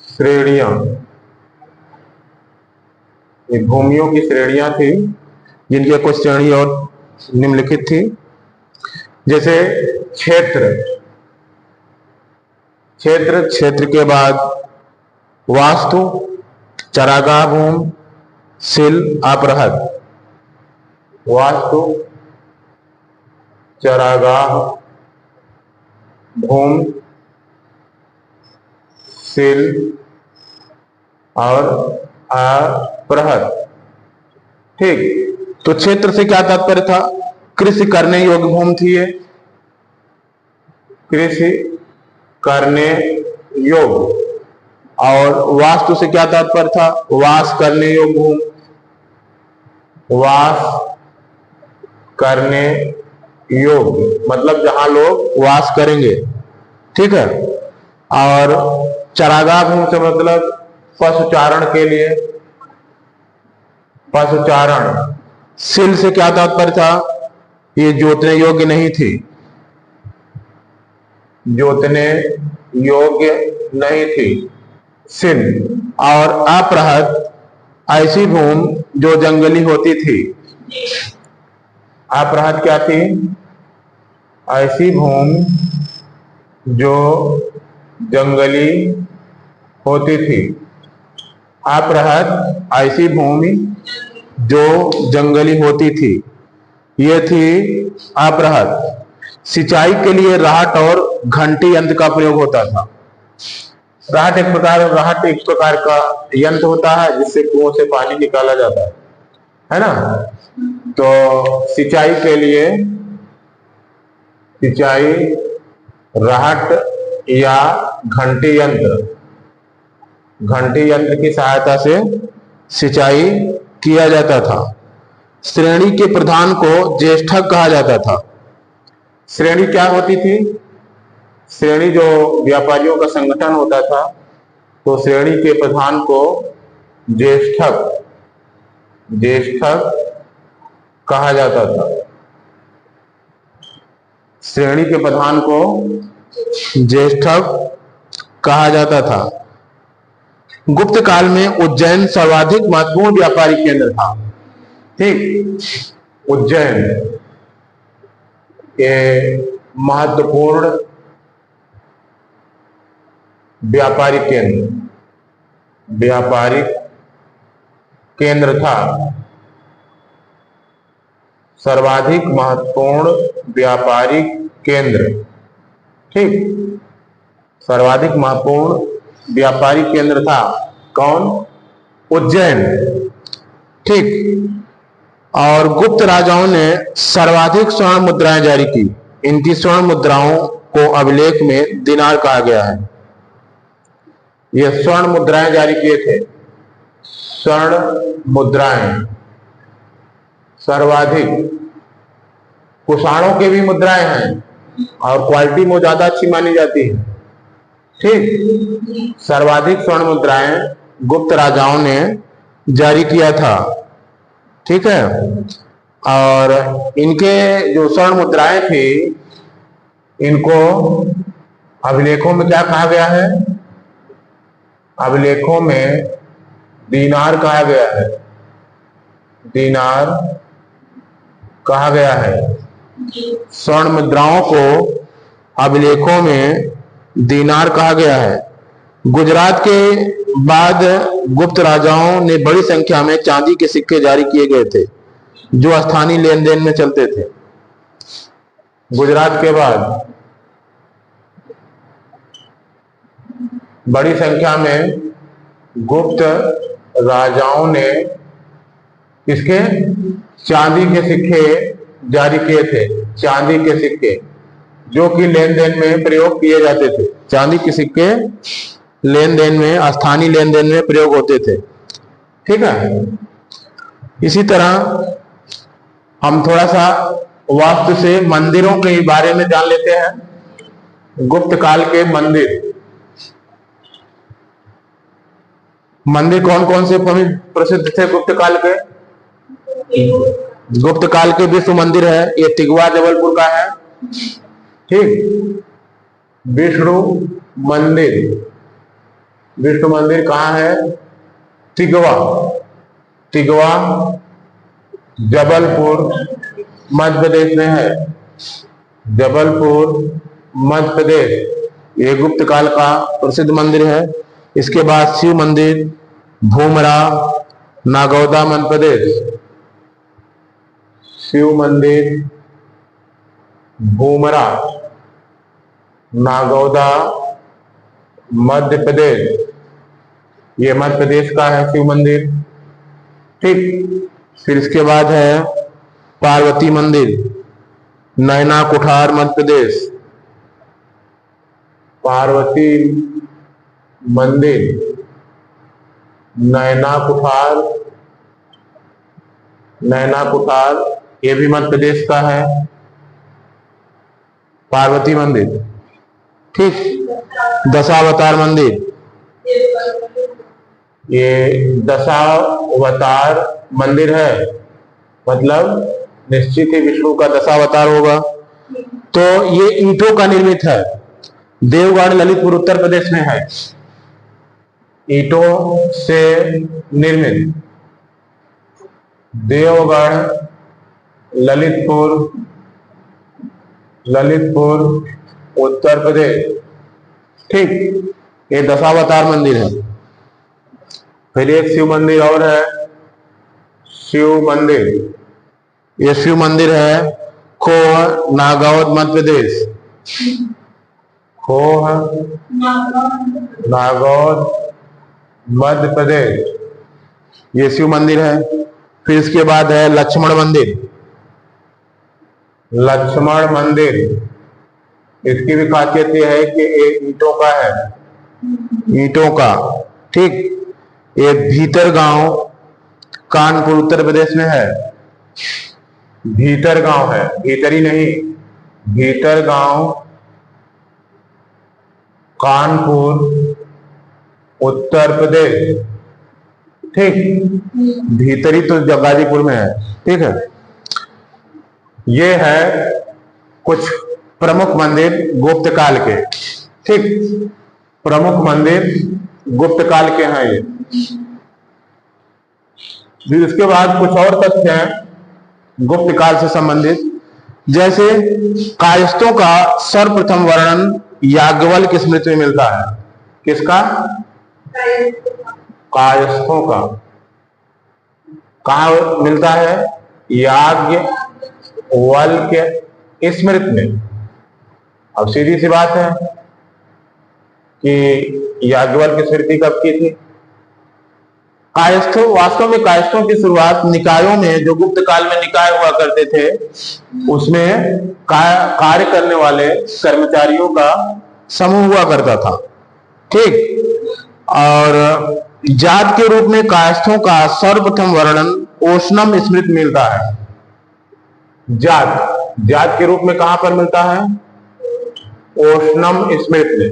श्रेणियां। ये भूमियों की श्रेणियां थी, जिनकी कुछ श्रेणी और निम्नलिखित थी, जैसे क्षेत्र, क्षेत्र, क्षेत्र के बाद वास्तु, चरागाह भूमि, सील, अपरहद। वास्तु, चरागाह भूमि, सील और अपरहद, ठीक। तो क्षेत्र से क्या तात्पर्य था? कृषि करने योग्य भूमि थी ये, कृषि करने योग्य। और वास्तु से क्या तात्पर्य था? वास करने योग्य भूमि, वास करने योग्य, मतलब जहां लोग वास करेंगे, ठीक है। और चरागाह भूमि से मतलब पशुचारण के लिए, पशुचारण। सील से क्या तात्पर्य था? ये जोतने योग्य नहीं थी, जोतने योग्य नहीं थी, सील। और अपरहद ऐसी भूमि जो जंगली होती थी। अपरहद क्या थी? ऐसी भूमि जो जंगली होती थी। अपरहद ऐसी भूमि जो जंगली होती थी, ये थी अपरहद। सिंचाई के लिए राहट और घंटी यंत्र का प्रयोग होता था। राहट एक प्रकार का यंत्र होता है जिससे कुओं से पानी निकाला जाता है ना। तो सिंचाई के लिए, सिंचाई राहट या घंटी यंत्र, घंटी यंत्र की सहायता से सिंचाई किया जाता था। श्रेणी के प्रधान को ज्येष्ठक कहा जाता था। श्रेणी क्या होती थी? श्रेणी जो व्यापारियों का संगठन होता था, तो श्रेणी के प्रधान को ज्येष्ठक, ज्येष्ठक कहा जाता था। श्रेणी के प्रधान को ज्येष्ठक कहा जाता था। गुप्त काल में उज्जैन सर्वाधिक महत्वपूर्ण व्यापारिक केंद्र था, ठीक। उज्जैन के महत्वपूर्ण व्यापारिक केंद्र, व्यापारिक केंद्र था। सर्वाधिक महत्वपूर्ण व्यापारिक केंद्र, ठीक, सर्वाधिक महत्वपूर्ण व्यापारिक केंद्र था। कौन? उज्जैन। ठीक। और गुप्त राजाओं ने सर्वाधिक स्वर्ण मुद्राएं जारी की। इनकी स्वर्ण मुद्राओं को अभिलेख में दिनार कहा गया है। ये स्वर्ण मुद्राएं जारी किए थे। स्वर्ण मुद्राएं सर्वाधिक। कुषाणों के भी मुद्राएं हैं और क्वालिटी में ज्यादा अच्छी मानी जाती है। ठीक। सर्वाधिक स्वर्ण मुद्राएं गुप्त राजाओं ने जारी किया था। ठीक है। और इनके जो स्वर्ण मुद्राएं थी, इनको अभिलेखों में क्या कहा गया है? अभिलेखों में दीनार कहा गया है। दीनार कहा गया है। स्वर्ण मुद्राओं को अभिलेखों में दीनार कहा गया है। गुजरात के बाद गुप्त राजाओं ने बड़ी संख्या में चांदी के सिक्के जारी किए गए थे, जो स्थानीय लेन देन में चलते थे। गुजरात के बाद बड़ी संख्या में गुप्त राजाओं ने इसके चांदी के सिक्के जारी किए थे। चांदी के सिक्के जो कि लेन देन में प्रयोग किए जाते थे। चांदी के सिक्के लेन देन में, स्थानीय लेन देन में प्रयोग होते थे। ठीक है। इसी तरह हम थोड़ा सा वास्तु से मंदिरों के बारे में जान लेते हैं। गुप्त काल के मंदिर। मंदिर कौन कौन से प्रसिद्ध थे गुप्त काल के? गुप्त काल के विष्णु मंदिर है, ये तिगवा जबलपुर का है। ठीक। विष्णु मंदिर। विष्णु मंदिर कहाँ है? तिगवा। तिगवा जबलपुर मध्य प्रदेश में है। जबलपुर मध्य प्रदेश। ये गुप्त काल का प्रसिद्ध मंदिर है। इसके बाद शिव मंदिर भूमरा नागौदा मध्य प्रदेश। शिव मंदिर भूमरा नागौदा मध्य प्रदेश। ये मध्य प्रदेश का है शिव मंदिर। ठीक। फिर इसके बाद है पार्वती मंदिर नैना कुठार मध्य प्रदेश। पार्वती मंदिर नैना कुठार। नैना कुठार ये भी मध्य प्रदेश का है पार्वती मंदिर। ठीक। दशावतार मंदिर, ये दशावतार मंदिर है, मतलब निश्चित ही विष्णु का दशावतार होगा। तो ये ईंटों का निर्मित है। देवगढ़ ललितपुर उत्तर प्रदेश में है। ईंटों से निर्मित देवगढ़ ललितपुर उत्तर प्रदेश। ठीक। ये दशावतार मंदिर है। फिर एक शिव मंदिर और है। शिव मंदिर, ये शिव मंदिर है खोह नागौद मध्य प्रदेश। खोह नागौद मध्य प्रदेश, ये शिव मंदिर है। फिर इसके बाद है लक्ष्मण मंदिर। लक्ष्मण मंदिर, इसकी भी खासियत यह है कि ये ईंटों का है। ईंटों का। ठीक। ये भीतर गांव कानपुर उत्तर प्रदेश में है। भीतर गांव है, भीतरी नहीं, भीतर गांव कानपुर उत्तर प्रदेश। ठीक। भीतरी तो गाजीपुर में है। ठीक है। ये है कुछ प्रमुख मंदिर गुप्त काल के। ठीक। प्रमुख मंदिर गुप्त काल के हैं ये। फिर इसके बाद कुछ और तथ्य हैं गुप्त काल से संबंधित, जैसे कायस्थों का सर्वप्रथम वर्णन याज्ञवल्क्य स्मृति में मिलता है। किसका? कायस्थों का। कहाँ मिलता है? याज्ञवल्क्य स्मृति में। अब सीधी सी बात है कि याज्ञवल्क्य स्मृति कब की थी? कायस्थों, वास्तव में कायस्थों की शुरुआत निकायों में, जो गुप्त काल में निकाय हुआ करते थे, उसमें कार्य करने वाले कर्मचारियों का समूह हुआ करता था। ठीक। और जात के रूप में कायस्थों का सर्वप्रथम वर्णन ओशनम स्मृत मिलता है। जात के रूप में कहां पर मिलता है? ओशनम स्मृत में।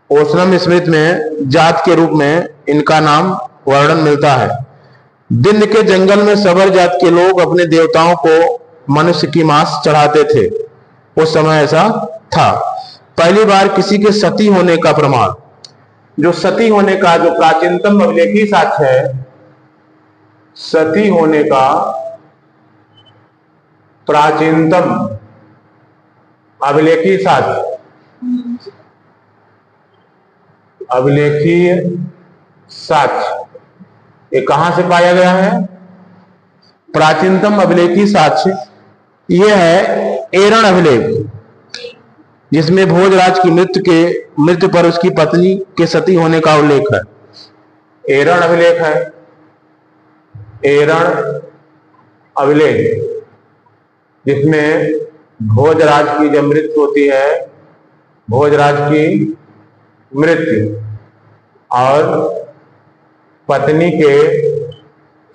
ओशनम स्मृत में जात के रूप में इनका नाम वर्णन मिलता है। विंध्य के जंगल में सबर जात के लोग अपने देवताओं को मनुष्य की मांस चढ़ाते थे। उस समय ऐसा था। पहली बार किसी के सती होने का प्रमाण, जो सती होने का जो प्राचीनतम अभिलेखी साक्ष्य है, सती होने का प्राचीनतम अभिलेखी साक्ष्य, अभिलेखीय साक्ष्य, ये कहां से पाया गया है? प्राचीनतम अभिलेखी साक्ष्य यह है एरण अभिलेख, जिसमें भोजराज की मृत्यु पर उसकी पत्नी के सती होने का उल्लेख है। एरण अभिलेख है, एरण अभिलेख, जिसमें भोजराज की जब मृत्यु होती है, भोजराज की मृत्यु और पत्नी के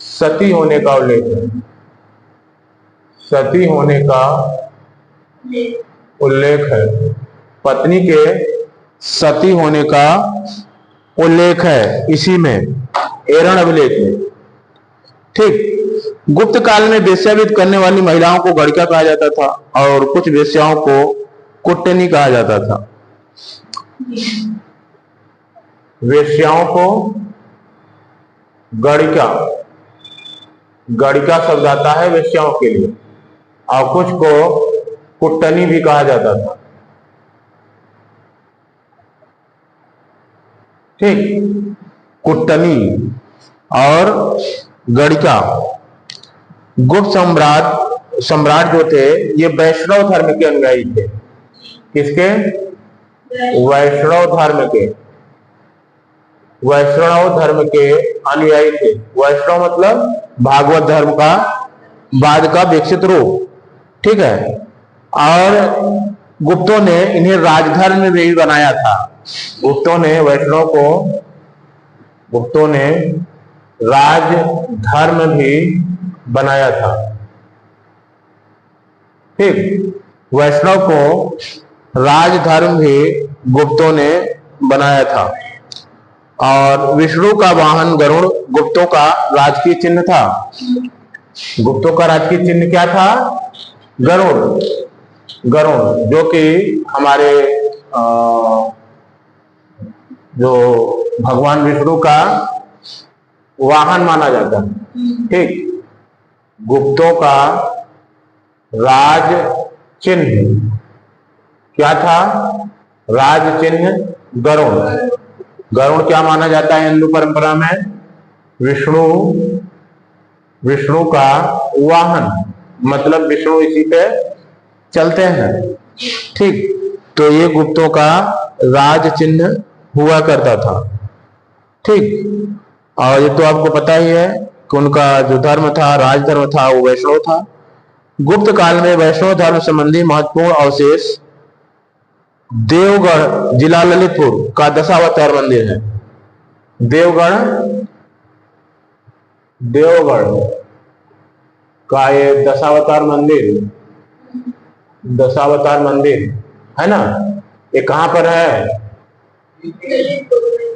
सती होने का उल्लेख है। सती होने का उल्लेख है, पत्नी के सती होने का उल्लेख है इसी में, एरण अभिलेख में। ठीक। गुप्त काल में वेश्यावृत्ति करने वाली महिलाओं को गड़िका कहा जाता था और कुछ वेश्याओं को कुट्टनी कहा जाता था। वेश्याओं को गड़िका, गड़िका शब्द आता है वेश्याओं के लिए, और कुछ को कुट्टनी भी कहा जाता था। ठीक। कुट्टनी और गड़िका। गुप्त सम्राट जो थे, ये वैष्णव धर्म के अनुयायी थे। किसके? वैष्णव धर्म के, वैष्णव धर्म के अनुयायी थे। वैष्णव मतलब भागवत धर्म का बाद का विकसित रूप। ठीक है। और गुप्तों ने इन्हें राजधर्म में भी बनाया था। गुप्तों ने वैष्णव को, गुप्तों ने राजधर्म भी बनाया था। ठीक। वैष्णव को राजधर्म भी गुप्तों ने बनाया था। और विष्णु का वाहन गरुड़ गुप्तों का राजकीय चिन्ह था। गुप्तों का राजकीय चिन्ह क्या था? गरुड़। गरुड़, जो कि हमारे जो भगवान विष्णु का वाहन माना जाता है। ठीक। गुप्तों का राज चिन्ह क्या था? राज चिन्ह गरुड़। गरुड़ क्या माना जाता है हिंदू परंपरा में? विष्णु का वाहन, मतलब विष्णु इसी पे चलते हैं। ठीक। तो ये गुप्तों का राज चिन्ह हुआ करता था। ठीक। और ये तो आपको पता ही है कि उनका जो धर्म था, राजधर्म था, वो वैष्णव था। गुप्त काल में वैष्णव धर्म संबंधी महत्वपूर्ण अवशेष देवगढ़ जिला ललितपुर का दशावतार मंदिर है। देवगढ़ का ये दशावतार मंदिर है ना, ये कहां पर है?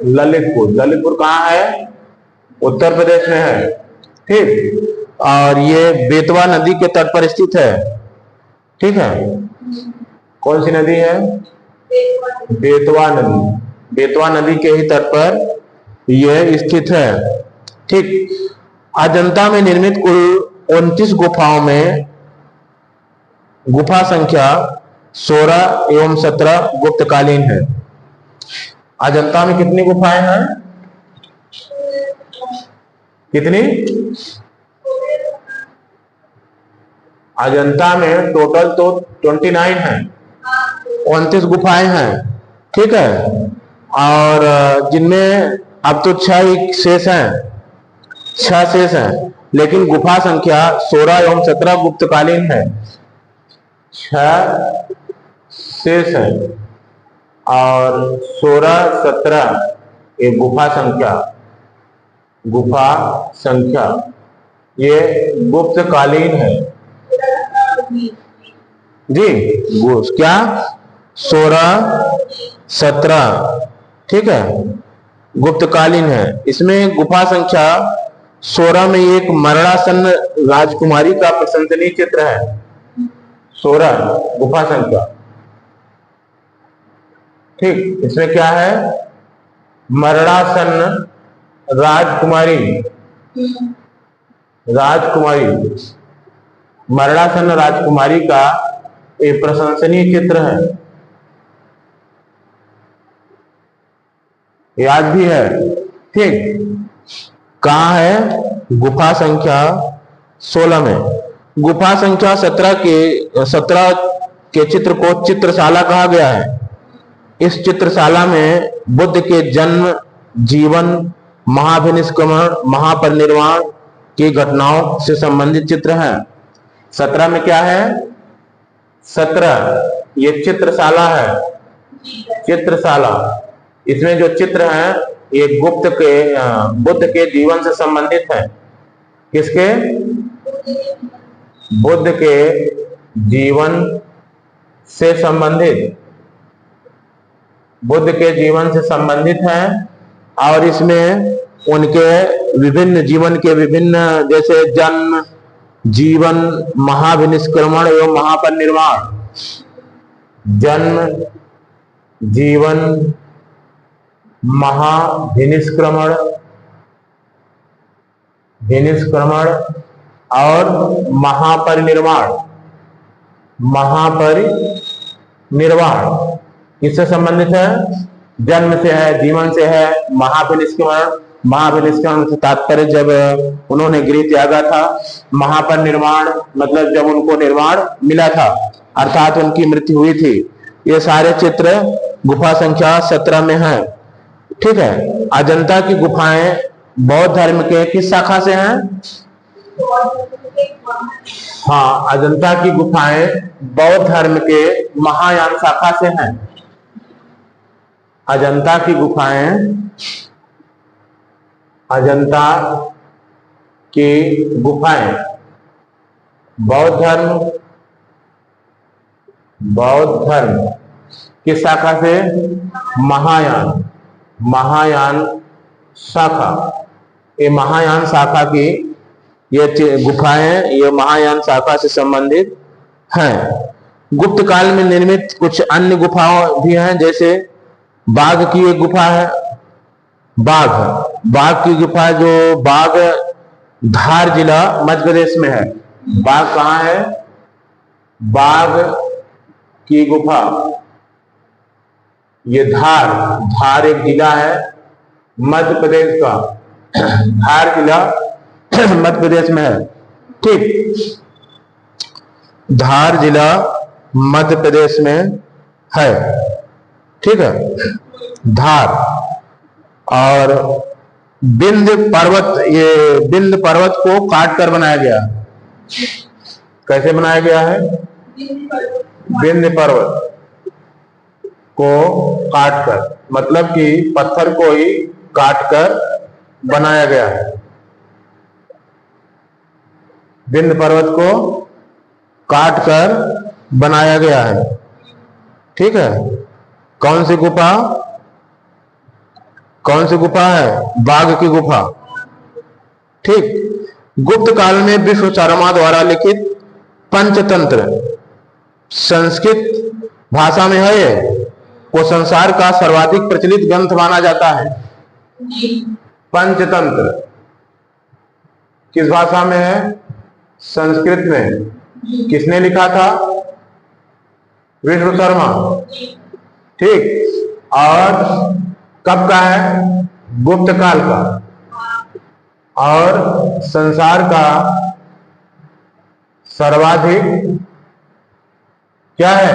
ललितपुर। ललितपुर कहां है? उत्तर प्रदेश में है। ठीक। और ये बेतवा नदी के तट पर स्थित है। ठीक है। कौन सी नदी है? बेतवा नदी। बेतवा नदी के ही तट पर यह स्थित है। ठीक। अजंता में निर्मित कुल 29 गुफाओं में गुफा संख्या 16 एवं 17 गुप्तकालीन है। अजंता में कितनी गुफाएं हैं? कितनी? अजंता में टोटल तो 29 है, 29 गुफाएं हैं। ठीक है। और जिनमें अब तो 6 ही शेष हैं, 6 शेष हैं, लेकिन गुफा संख्या 16 एवं 17 गुप्तकालीन है। 6 शेष है और 16 17 ये गुफा संख्या ये गुप्तकालीन है जी। क्या 16 17 ठीक है, गुप्तकालीन है। इसमें गुफा संख्या 16 में एक मरणासन्न राजकुमारी का प्रशंसनीय चित्र है। 16 गुफा संख्या, ठीक। इसमें क्या है? मरणासन्न राजकुमारी, मरणासन्न राजकुमारी का एक प्रशंसनीय चित्र है, याद भी है, ठीक। कहाँ है? गुफा संख्या 16 में। गुफा संख्या 17 के चित्र को चित्रशाला कहा गया है। इस चित्रशाला में बुद्ध के जन्म, जीवन, महाभिनिष्क्रमण, महापरिनिर्वाण की घटनाओं से संबंधित चित्र हैं। 17 में क्या है? 17 ये चित्रशाला है, चित्रशाला। इसमें जो चित्र हैं ये बुद्ध के जीवन से संबंधित है। किसके? बुद्ध के जीवन से संबंधित, बुद्ध के जीवन से संबंधित हैं। और इसमें उनके विभिन्न जीवन के विभिन्न, जैसे जन्म, जीवन, महाभिनिष्क्रमण एवं महापरिनिर्वाण, जन्म, जीवन, महाभिनिष्क्रमण और महापरिनिर्वाण किससे संबंधित है? जन्म से है, जीवन से है, महाभिनिष्क्रमण से तात्पर्य जब उन्होंने गृह त्यागा था, महापरिनिर्वाण मतलब जब उनको निर्वाण मिला था, अर्थात उनकी मृत्यु हुई थी। ये सारे चित्र गुफा संख्या 17 में हैं, ठीक है। अजंता की गुफाएं बौद्ध धर्म के किस शाखा से हैं? हाँ, अजंता की गुफाएं बौद्ध धर्म के महायान शाखा से हैं। अजंता की गुफाएं बौद्ध धर्म किस शाखा से? महायान शाखा। ये महायान शाखा की ये गुफाएं ये महायान शाखा से संबंधित हैं। गुप्त काल में निर्मित कुछ अन्य गुफाएं भी हैं, जैसे बाघ की एक गुफा है। बाघ की गुफा जो बाघ धार जिला मध्य प्रदेश में है। बाघ कहाँ है? बाघ की गुफा ये धार एक जिला है मध्य प्रदेश का। धार जिला मध्य प्रदेश में है, ठीक। धार जिला मध्य प्रदेश में है, ठीक है। धार और विंध्य पर्वत को काट कर बनाया गया। कैसे बनाया गया है? विंध्य पर्वत को काट कर, मतलब कि पत्थर को ही काट कर बनाया गया है। विंध्य पर्वत को काट कर बनाया गया है, ठीक है। कौन सी गुफा है? बाघ की गुफा, ठीक। गुप्त काल में विश्वकर्मा द्वारा लिखित पंचतंत्र संस्कृत भाषा में है, वो संसार का सर्वाधिक प्रचलित ग्रंथ माना जाता है। पंचतंत्र किस भाषा में है? संस्कृत में। किसने लिखा था? विश्वकर्मा, ठीक। और कब का है? गुप्त काल का। और संसार का सर्वाधिक क्या है?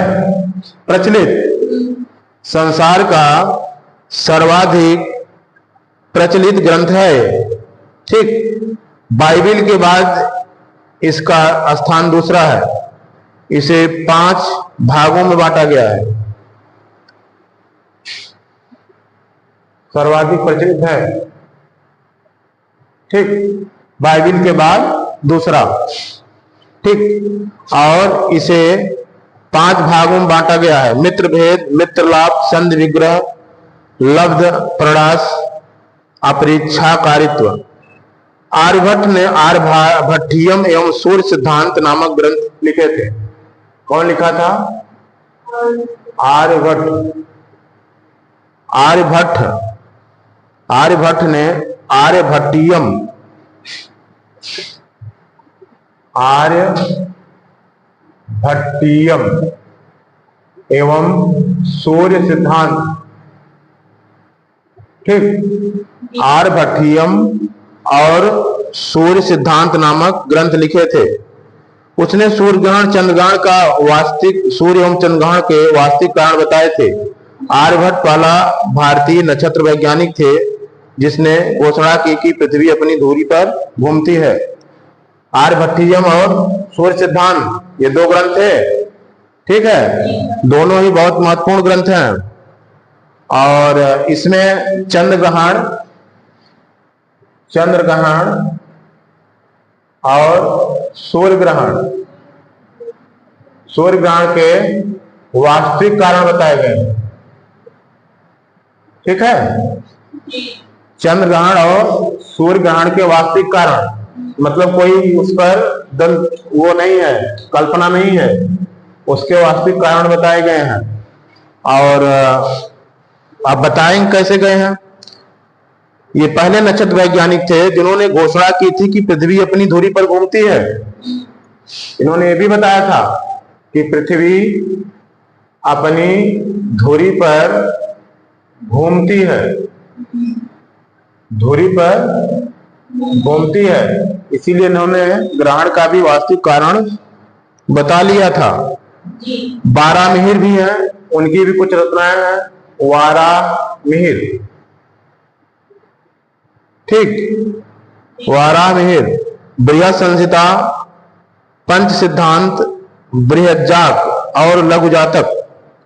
प्रचलित संसार का सर्वाधिक प्रचलित ग्रंथ है। ठीक, बाइबिल के बाद इसका स्थान दूसरा है। इसे 5 भागों में बांटा गया है। सर्वाधिक प्रचलित है। ठीक, बाइबिल के बाद दूसरा। ठीक, और इसे 5 भागों में बांटा गया है। मित्र भेद, मित्रलाप, संधि विग्रह, लब्ध प्रणास, अपरिच्छाकारित्व। आर्यभट्ट ने आर्यभट्टियम एवं सूर्य सिद्धांत नामक ग्रंथ लिखे थे। कौन लिखा था? आर्यभट्ट। आर्यभट्ट ने आर्यभट्टियम एवं सूर्य सिद्धांत। ठीक, आर्यभट्टियम और सूर्य सिद्धांत नामक ग्रंथ लिखे थे। उसने सूर्य ग्रहण चंद्रग्रहण का वास्तविक, सूर्य एवं चंद्रग्रहण के वास्तविक कारण बताए थे। आर्यभट्ट पहला भारतीय नक्षत्र वैज्ञानिक थे जिसने घोषणा की कि पृथ्वी अपनी धुरी पर घूमती है। आर्यभट्टियम और सूर्य सिद्धांत, ये 2 ग्रंथ है। ठीक है, दोनों ही बहुत महत्वपूर्ण ग्रंथ हैं। और इसमें चंद्रग्रहण और सूर्य ग्रहण के वास्तविक कारण बताए गए हैं। ठीक है, चंद्रग्रहण और सूर्य ग्रहण के वास्तविक कारण, मतलब कोई उस पर वो नहीं है, कल्पना नहीं है, उसके वास्तविक कारण बताए गए हैं। और आप बताएंगे कैसे गए हैं? ये पहले नक्षत्र वैज्ञानिक थे जिन्होंने घोषणा की थी कि पृथ्वी अपनी धुरी पर घूमती है। इन्होंने ये भी बताया था कि पृथ्वी अपनी धुरी पर घूमती है, इसीलिए इन्होंने ग्रहण का भी वास्तविक कारण बता लिया था। 12 मिहिर भी हैं, उनकी भी कुछ रचनाएं हैं। 12 मिहिर, ठीक, 12 मिहिर, बृहद संहिता, पंच सिद्धांत, बृहद जातक और लघु जातक।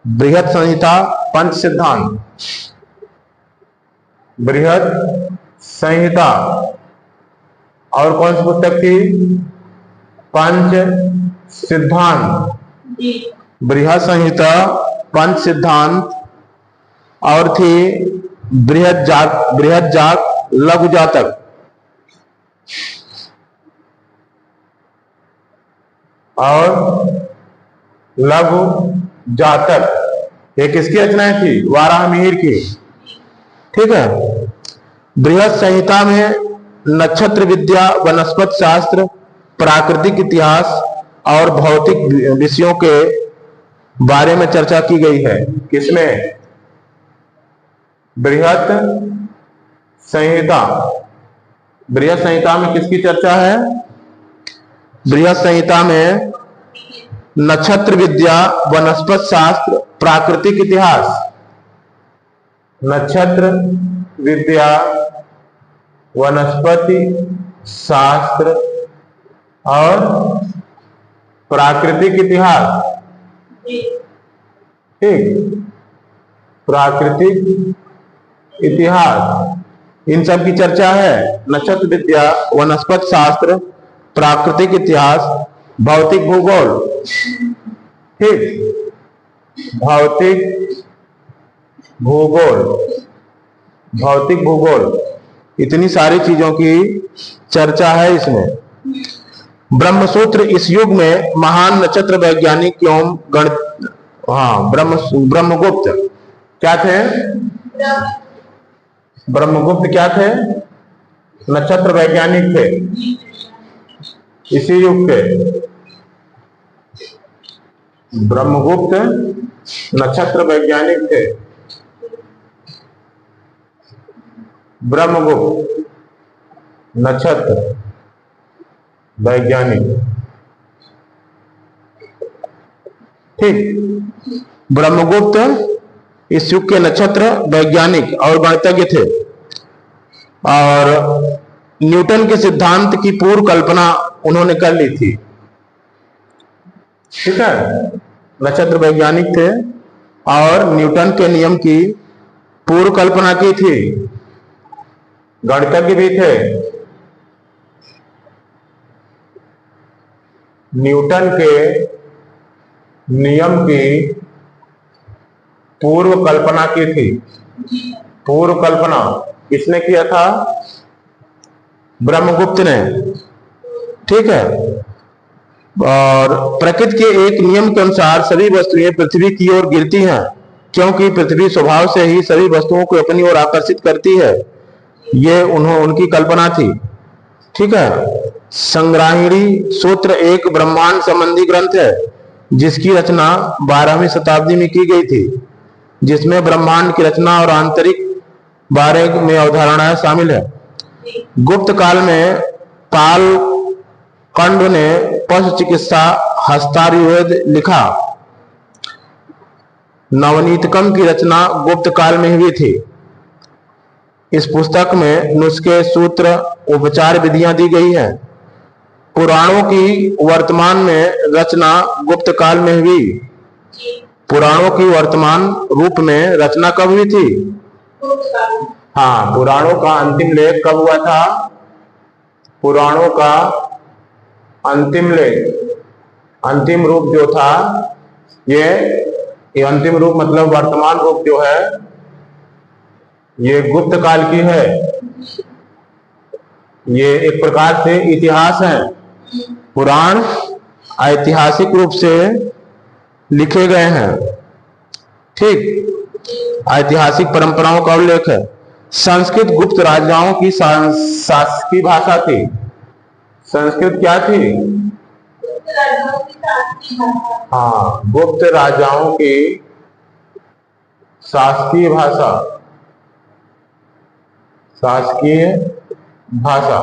बृहद संहिता, पंच सिद्धांत, बृहद संहिता, और कौन सी पुस्तक थी? पंच सिद्धांत। बृहद संहिता, पंच सिद्धांत, और थी बृहद जातक, लघु जातक। और लघु जातक ये किसकी रचनाएं थी? वाराहमिहिर की। ठीक है, बृहद संहिता में नक्षत्र विद्या, वनस्पति शास्त्र, प्राकृतिक इतिहास और भौतिक विषयों के बारे में चर्चा की गई है। किसमें? बृहद संहिता। बृहद संहिता में किसकी चर्चा है? बृहद संहिता में नक्षत्र विद्या, वनस्पति शास्त्र, प्राकृतिक इतिहास। नक्षत्र विद्या, वनस्पति शास्त्र और प्राकृतिक इतिहास। ठीक, प्राकृतिक इतिहास, इन सब की चर्चा है। नक्षत्र विद्या, वनस्पति शास्त्र, प्राकृतिक इतिहास, भौतिक भूगोल। ठीक, भौतिक भूगोल, इतनी सारी चीजों की चर्चा है इसमें। ब्रह्मसूत्र इस युग में महान नक्षत्र वैज्ञानिक एवं गणित, ब्रह्मगुप्त क्या थे? ब्रह्मगुप्त क्या थे? नक्षत्र वैज्ञानिक थे इसी युग के। ब्रह्मगुप्त नक्षत्र वैज्ञानिक थे। ब्रह्मगुप्त नक्षत्र वैज्ञानिक। ठीक, ब्रह्मगुप्त इस युग के नक्षत्र वैज्ञानिक और गणितज्ञ थे और न्यूटन के सिद्धांत की पूर्व कल्पना उन्होंने कर ली थी। ठीक है, नक्षत्र वैज्ञानिक थे और न्यूटन के नियम की पूर्व कल्पना की थी, गणितज्ञ भी थे। न्यूटन के नियम की पूर्व कल्पना की थी। पूर्व कल्पना किसने किया था? ब्रह्मगुप्त ने। ठीक है, और प्रकृति के एक नियम के अनुसार सभी वस्तुएं पृथ्वी की ओर गिरती हैं, क्योंकि पृथ्वी स्वभाव से ही सभी वस्तुओं को अपनी ओर आकर्षित करती है। ये उनकी कल्पना थी। ठीक है, संग्राहिणी सूत्र एक ब्रह्मांड संबंधी ग्रंथ है जिसकी रचना 12वीं शताब्दी में की गई थी, जिसमें ब्रह्मांड की रचना और आंतरिक बारे में अवधारणाएं शामिल है। गुप्त काल में पाल कंड ने पशु चिकित्सा हस्तायुर्वेद लिखा। नवनीतकम की रचना गुप्त काल में हुई थी। इस पुस्तक में नुस्खे, सूत्र, उपचार विधियां दी गई हैं। पुराणों की वर्तमान में रचना गुप्त काल में हुई। पुराणों की वर्तमान रूप में रचना कब हुई थी? हाँ, पुराणों का अंतिम लेख कब हुआ था? पुराणों का अंतिम लेख, अंतिम रूप जो था, ये अंतिम रूप मतलब वर्तमान रूप जो है ये गुप्त काल की है। ये एक प्रकार से इतिहास है। पुराण ऐतिहासिक रूप से लिखे गए हैं। ठीक, ऐतिहासिक परंपराओं का उल्लेख है। संस्कृत गुप्त राजाओं की शासकीय भाषा थी। संस्कृत क्या थी? हाँ, गुप्त राजाओं की शासकीय भाषा, शासकीय भाषा,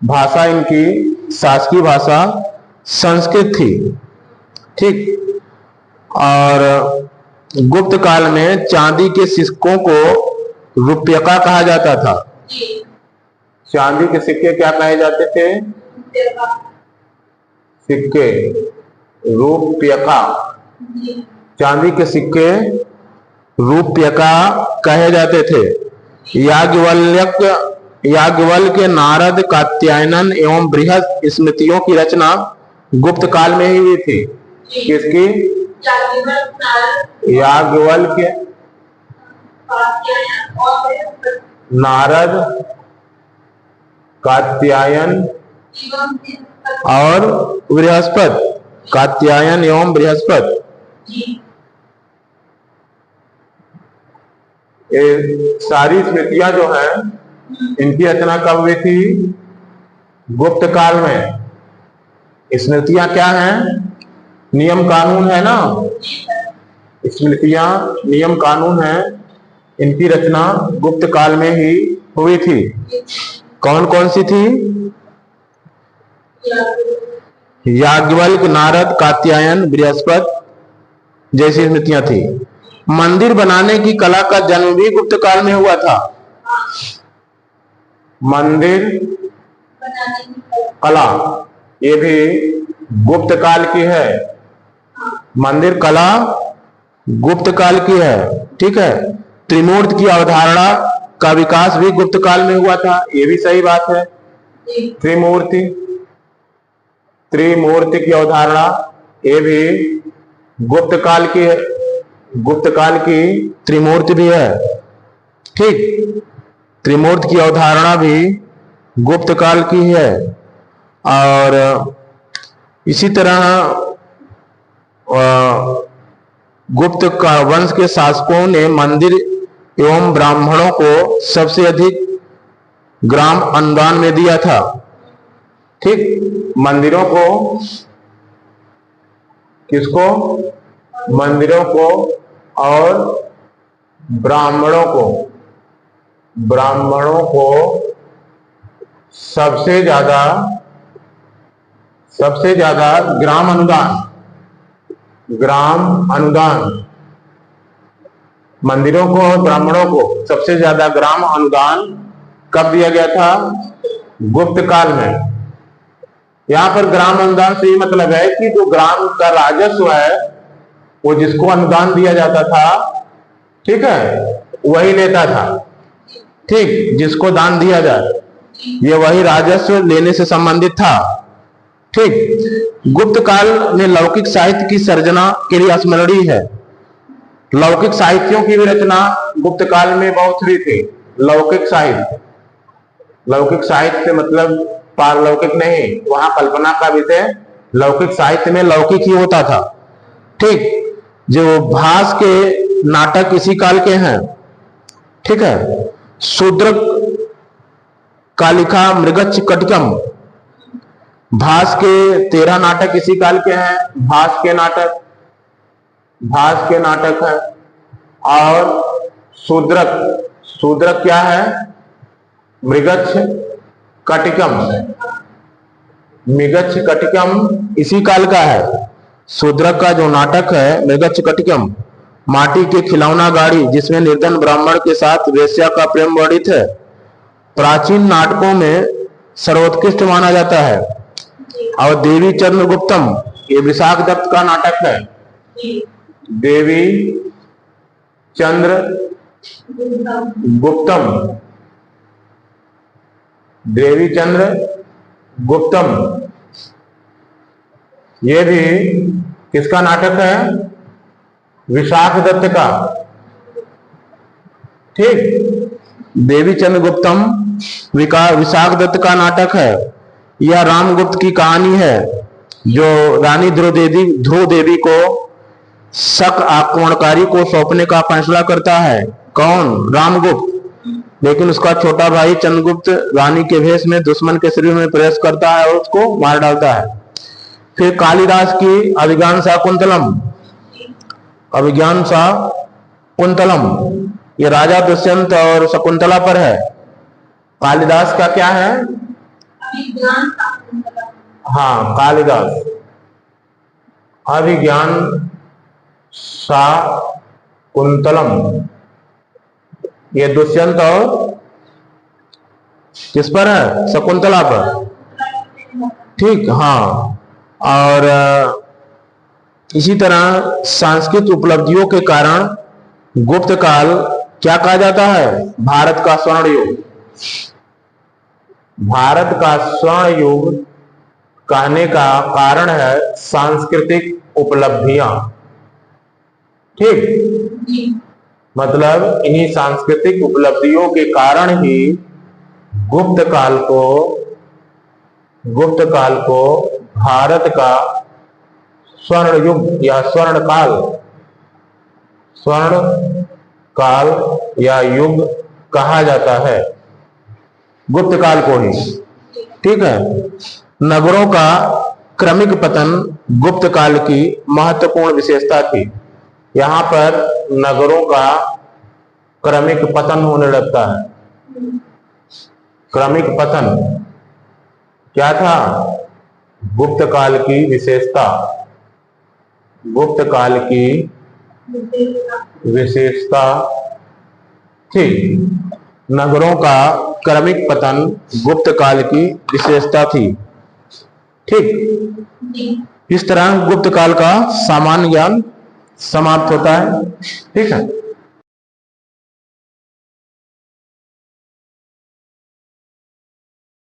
भाषा इनकी शासकीय भाषा संस्कृत थी। ठीक, और गुप्त काल में चांदी के सिक्कों को रुपयका कहा जाता था। चांदी के सिक्के क्या कहे जाते थे? सिक्के, रुपयका। चांदी के सिक्के रुपयका कहे जाते थे। याज्ञवल्क्य, नारद, कात्यायन एवं बृहद स्मृतियों की रचना गुप्त काल में ही हुई थी। किसकी? याज्ञवल्क्य, नारद, कात्यायन और बृहस्पति। कात्यायन एवं बृहस्पति, ये सारी स्मृतियां जो हैं इनकी रचना कब हुई थी? गुप्त काल में। स्मृतियां क्या हैं? नियम कानून है ना। स्मृतियां नियम कानून है, इनकी रचना गुप्त काल में ही हुई थी। कौन कौन सी थी? याज्ञवल्क्य, नारद, कात्यायन, बृहस्पति जैसी स्मृतियां थी। मंदिर बनाने की कला का जन्म भी गुप्त काल में हुआ था। मंदिर कला ये भी गुप्त काल की है। मंदिर कला गुप्त काल की है। ठीक है, त्रिमूर्ति की अवधारणा का विकास भी गुप्त काल में हुआ था। ये भी सही बात है। त्रिमूर्ति, त्रिमूर्ति की अवधारणा ये भी गुप्त काल की है। गुप्त काल की त्रिमूर्ति भी है। ठीक, त्रिमूर्ति की अवधारणा भी गुप्त काल की है। और इसी तरह गुप्त का वंश के शासकों ने मंदिर एवं ब्राह्मणों को सबसे अधिक ग्राम अनुदान में दिया था। ठीक, मंदिरों को, किसको? मंदिरों को और ब्राह्मणों को, ब्राह्मणों को सबसे ज्यादा ग्राम अनुदान, ग्राम अनुदान मंदिरों को और ब्राह्मणों को सबसे ज्यादा ग्राम अनुदान कब दिया गया था? गुप्त काल में। यहाँ पर ग्राम अनुदान से ये मतलब है कि जो ग्राम का राजस्व है वो जिसको अनुदान दिया जाता था, ठीक है, वही लेता था। ठीक, जिसको दान दिया जाए ये वही राजस्व लेने से संबंधित था। ठीक, गुप्त काल में लौकिक साहित्य की सर्जना के लिए स्मरणीय है। लौकिक साहित्यों की भी रचना गुप्त काल में बहुत हुई थी। लौकिक साहित्य, लौकिक साहित्य मतलब पारलौकिक नहीं, वहां कल्पना का विषय। लौकिक साहित्य में लौकिक ही होता था। ठीक, जो भास के नाटक इसी काल के हैं। ठीक है, शूद्रक का लिखा मृगच्छ कटिकम, भास के 13 नाटक इसी काल के हैं। भास के नाटक है। और शूद्रक, शूद्रक क्या है? मृगच्छ कटिकम, मृगच्छ कटिकम इसी काल का है। शूद्रक का जो नाटक है मृगच्छ कटिकम, माटी के खिलौना गाड़ी जिसमें निर्धन ब्राह्मण के साथ वेश्या का प्रेम वर्णित है, प्राचीन नाटकों में सर्वोत्कृष्ट माना जाता है। और देवी चंद्रगुप्तम, ये विशाख दत्त का नाटक है। देवी चंद्र गुप्तम, देवी चंद्र गुप्तम, ये भी किसका नाटक है? विशाख दत्त का। ठीक, देवी चंद्रगुप्तम विशाख दत्त का नाटक है। यह रामगुप्त की कहानी है जो रानी ध्रुव देवी को शक आक्रमणकारी को सौंपने का फैसला करता है। कौन? रामगुप्त। लेकिन उसका छोटा भाई चंद्रगुप्त रानी के भेष में दुश्मन के शरीर में प्रवेश करता है और उसको मार डालता है। फिर कालिदास की अभिज्ञान शाकुंतलम, अभिज्ञान शाकुंतलम, ये राजा दुष्यंत और शकुंतला पर है। कालिदास का क्या है? हाँ, कालिदास अभिज्ञान शाकुंतलम, ये दुष्यंत और किस पर है? शकुंतला पर। ठीक, हाँ। और इसी तरह सांस्कृतिक उपलब्धियों के कारण गुप्त काल क्या कहा जाता है? भारत का स्वर्ण युग। भारत का स्वर्ण युग कहने का कारण है सांस्कृतिक उपलब्धियां। ठीक, मतलब इन्हीं सांस्कृतिक उपलब्धियों के कारण ही गुप्त काल को भारत का स्वर्ण युग या स्वर्ण काल या युग कहा जाता है, गुप्त काल को ही। ठीक है, नगरों का क्रमिक पतन गुप्त काल की महत्वपूर्ण विशेषता थी। यहाँ पर नगरों का क्रमिक पतन होने लगता है। क्रमिक पतन क्या था? गुप्त काल की विशेषता, गुप्त काल की विशेषता थी। नगरों का क्रमिक पतन गुप्त काल की विशेषता थी। ठीक, इस तरह गुप्त काल का सामान्य ज्ञान समाप्त होता है। ठीक है।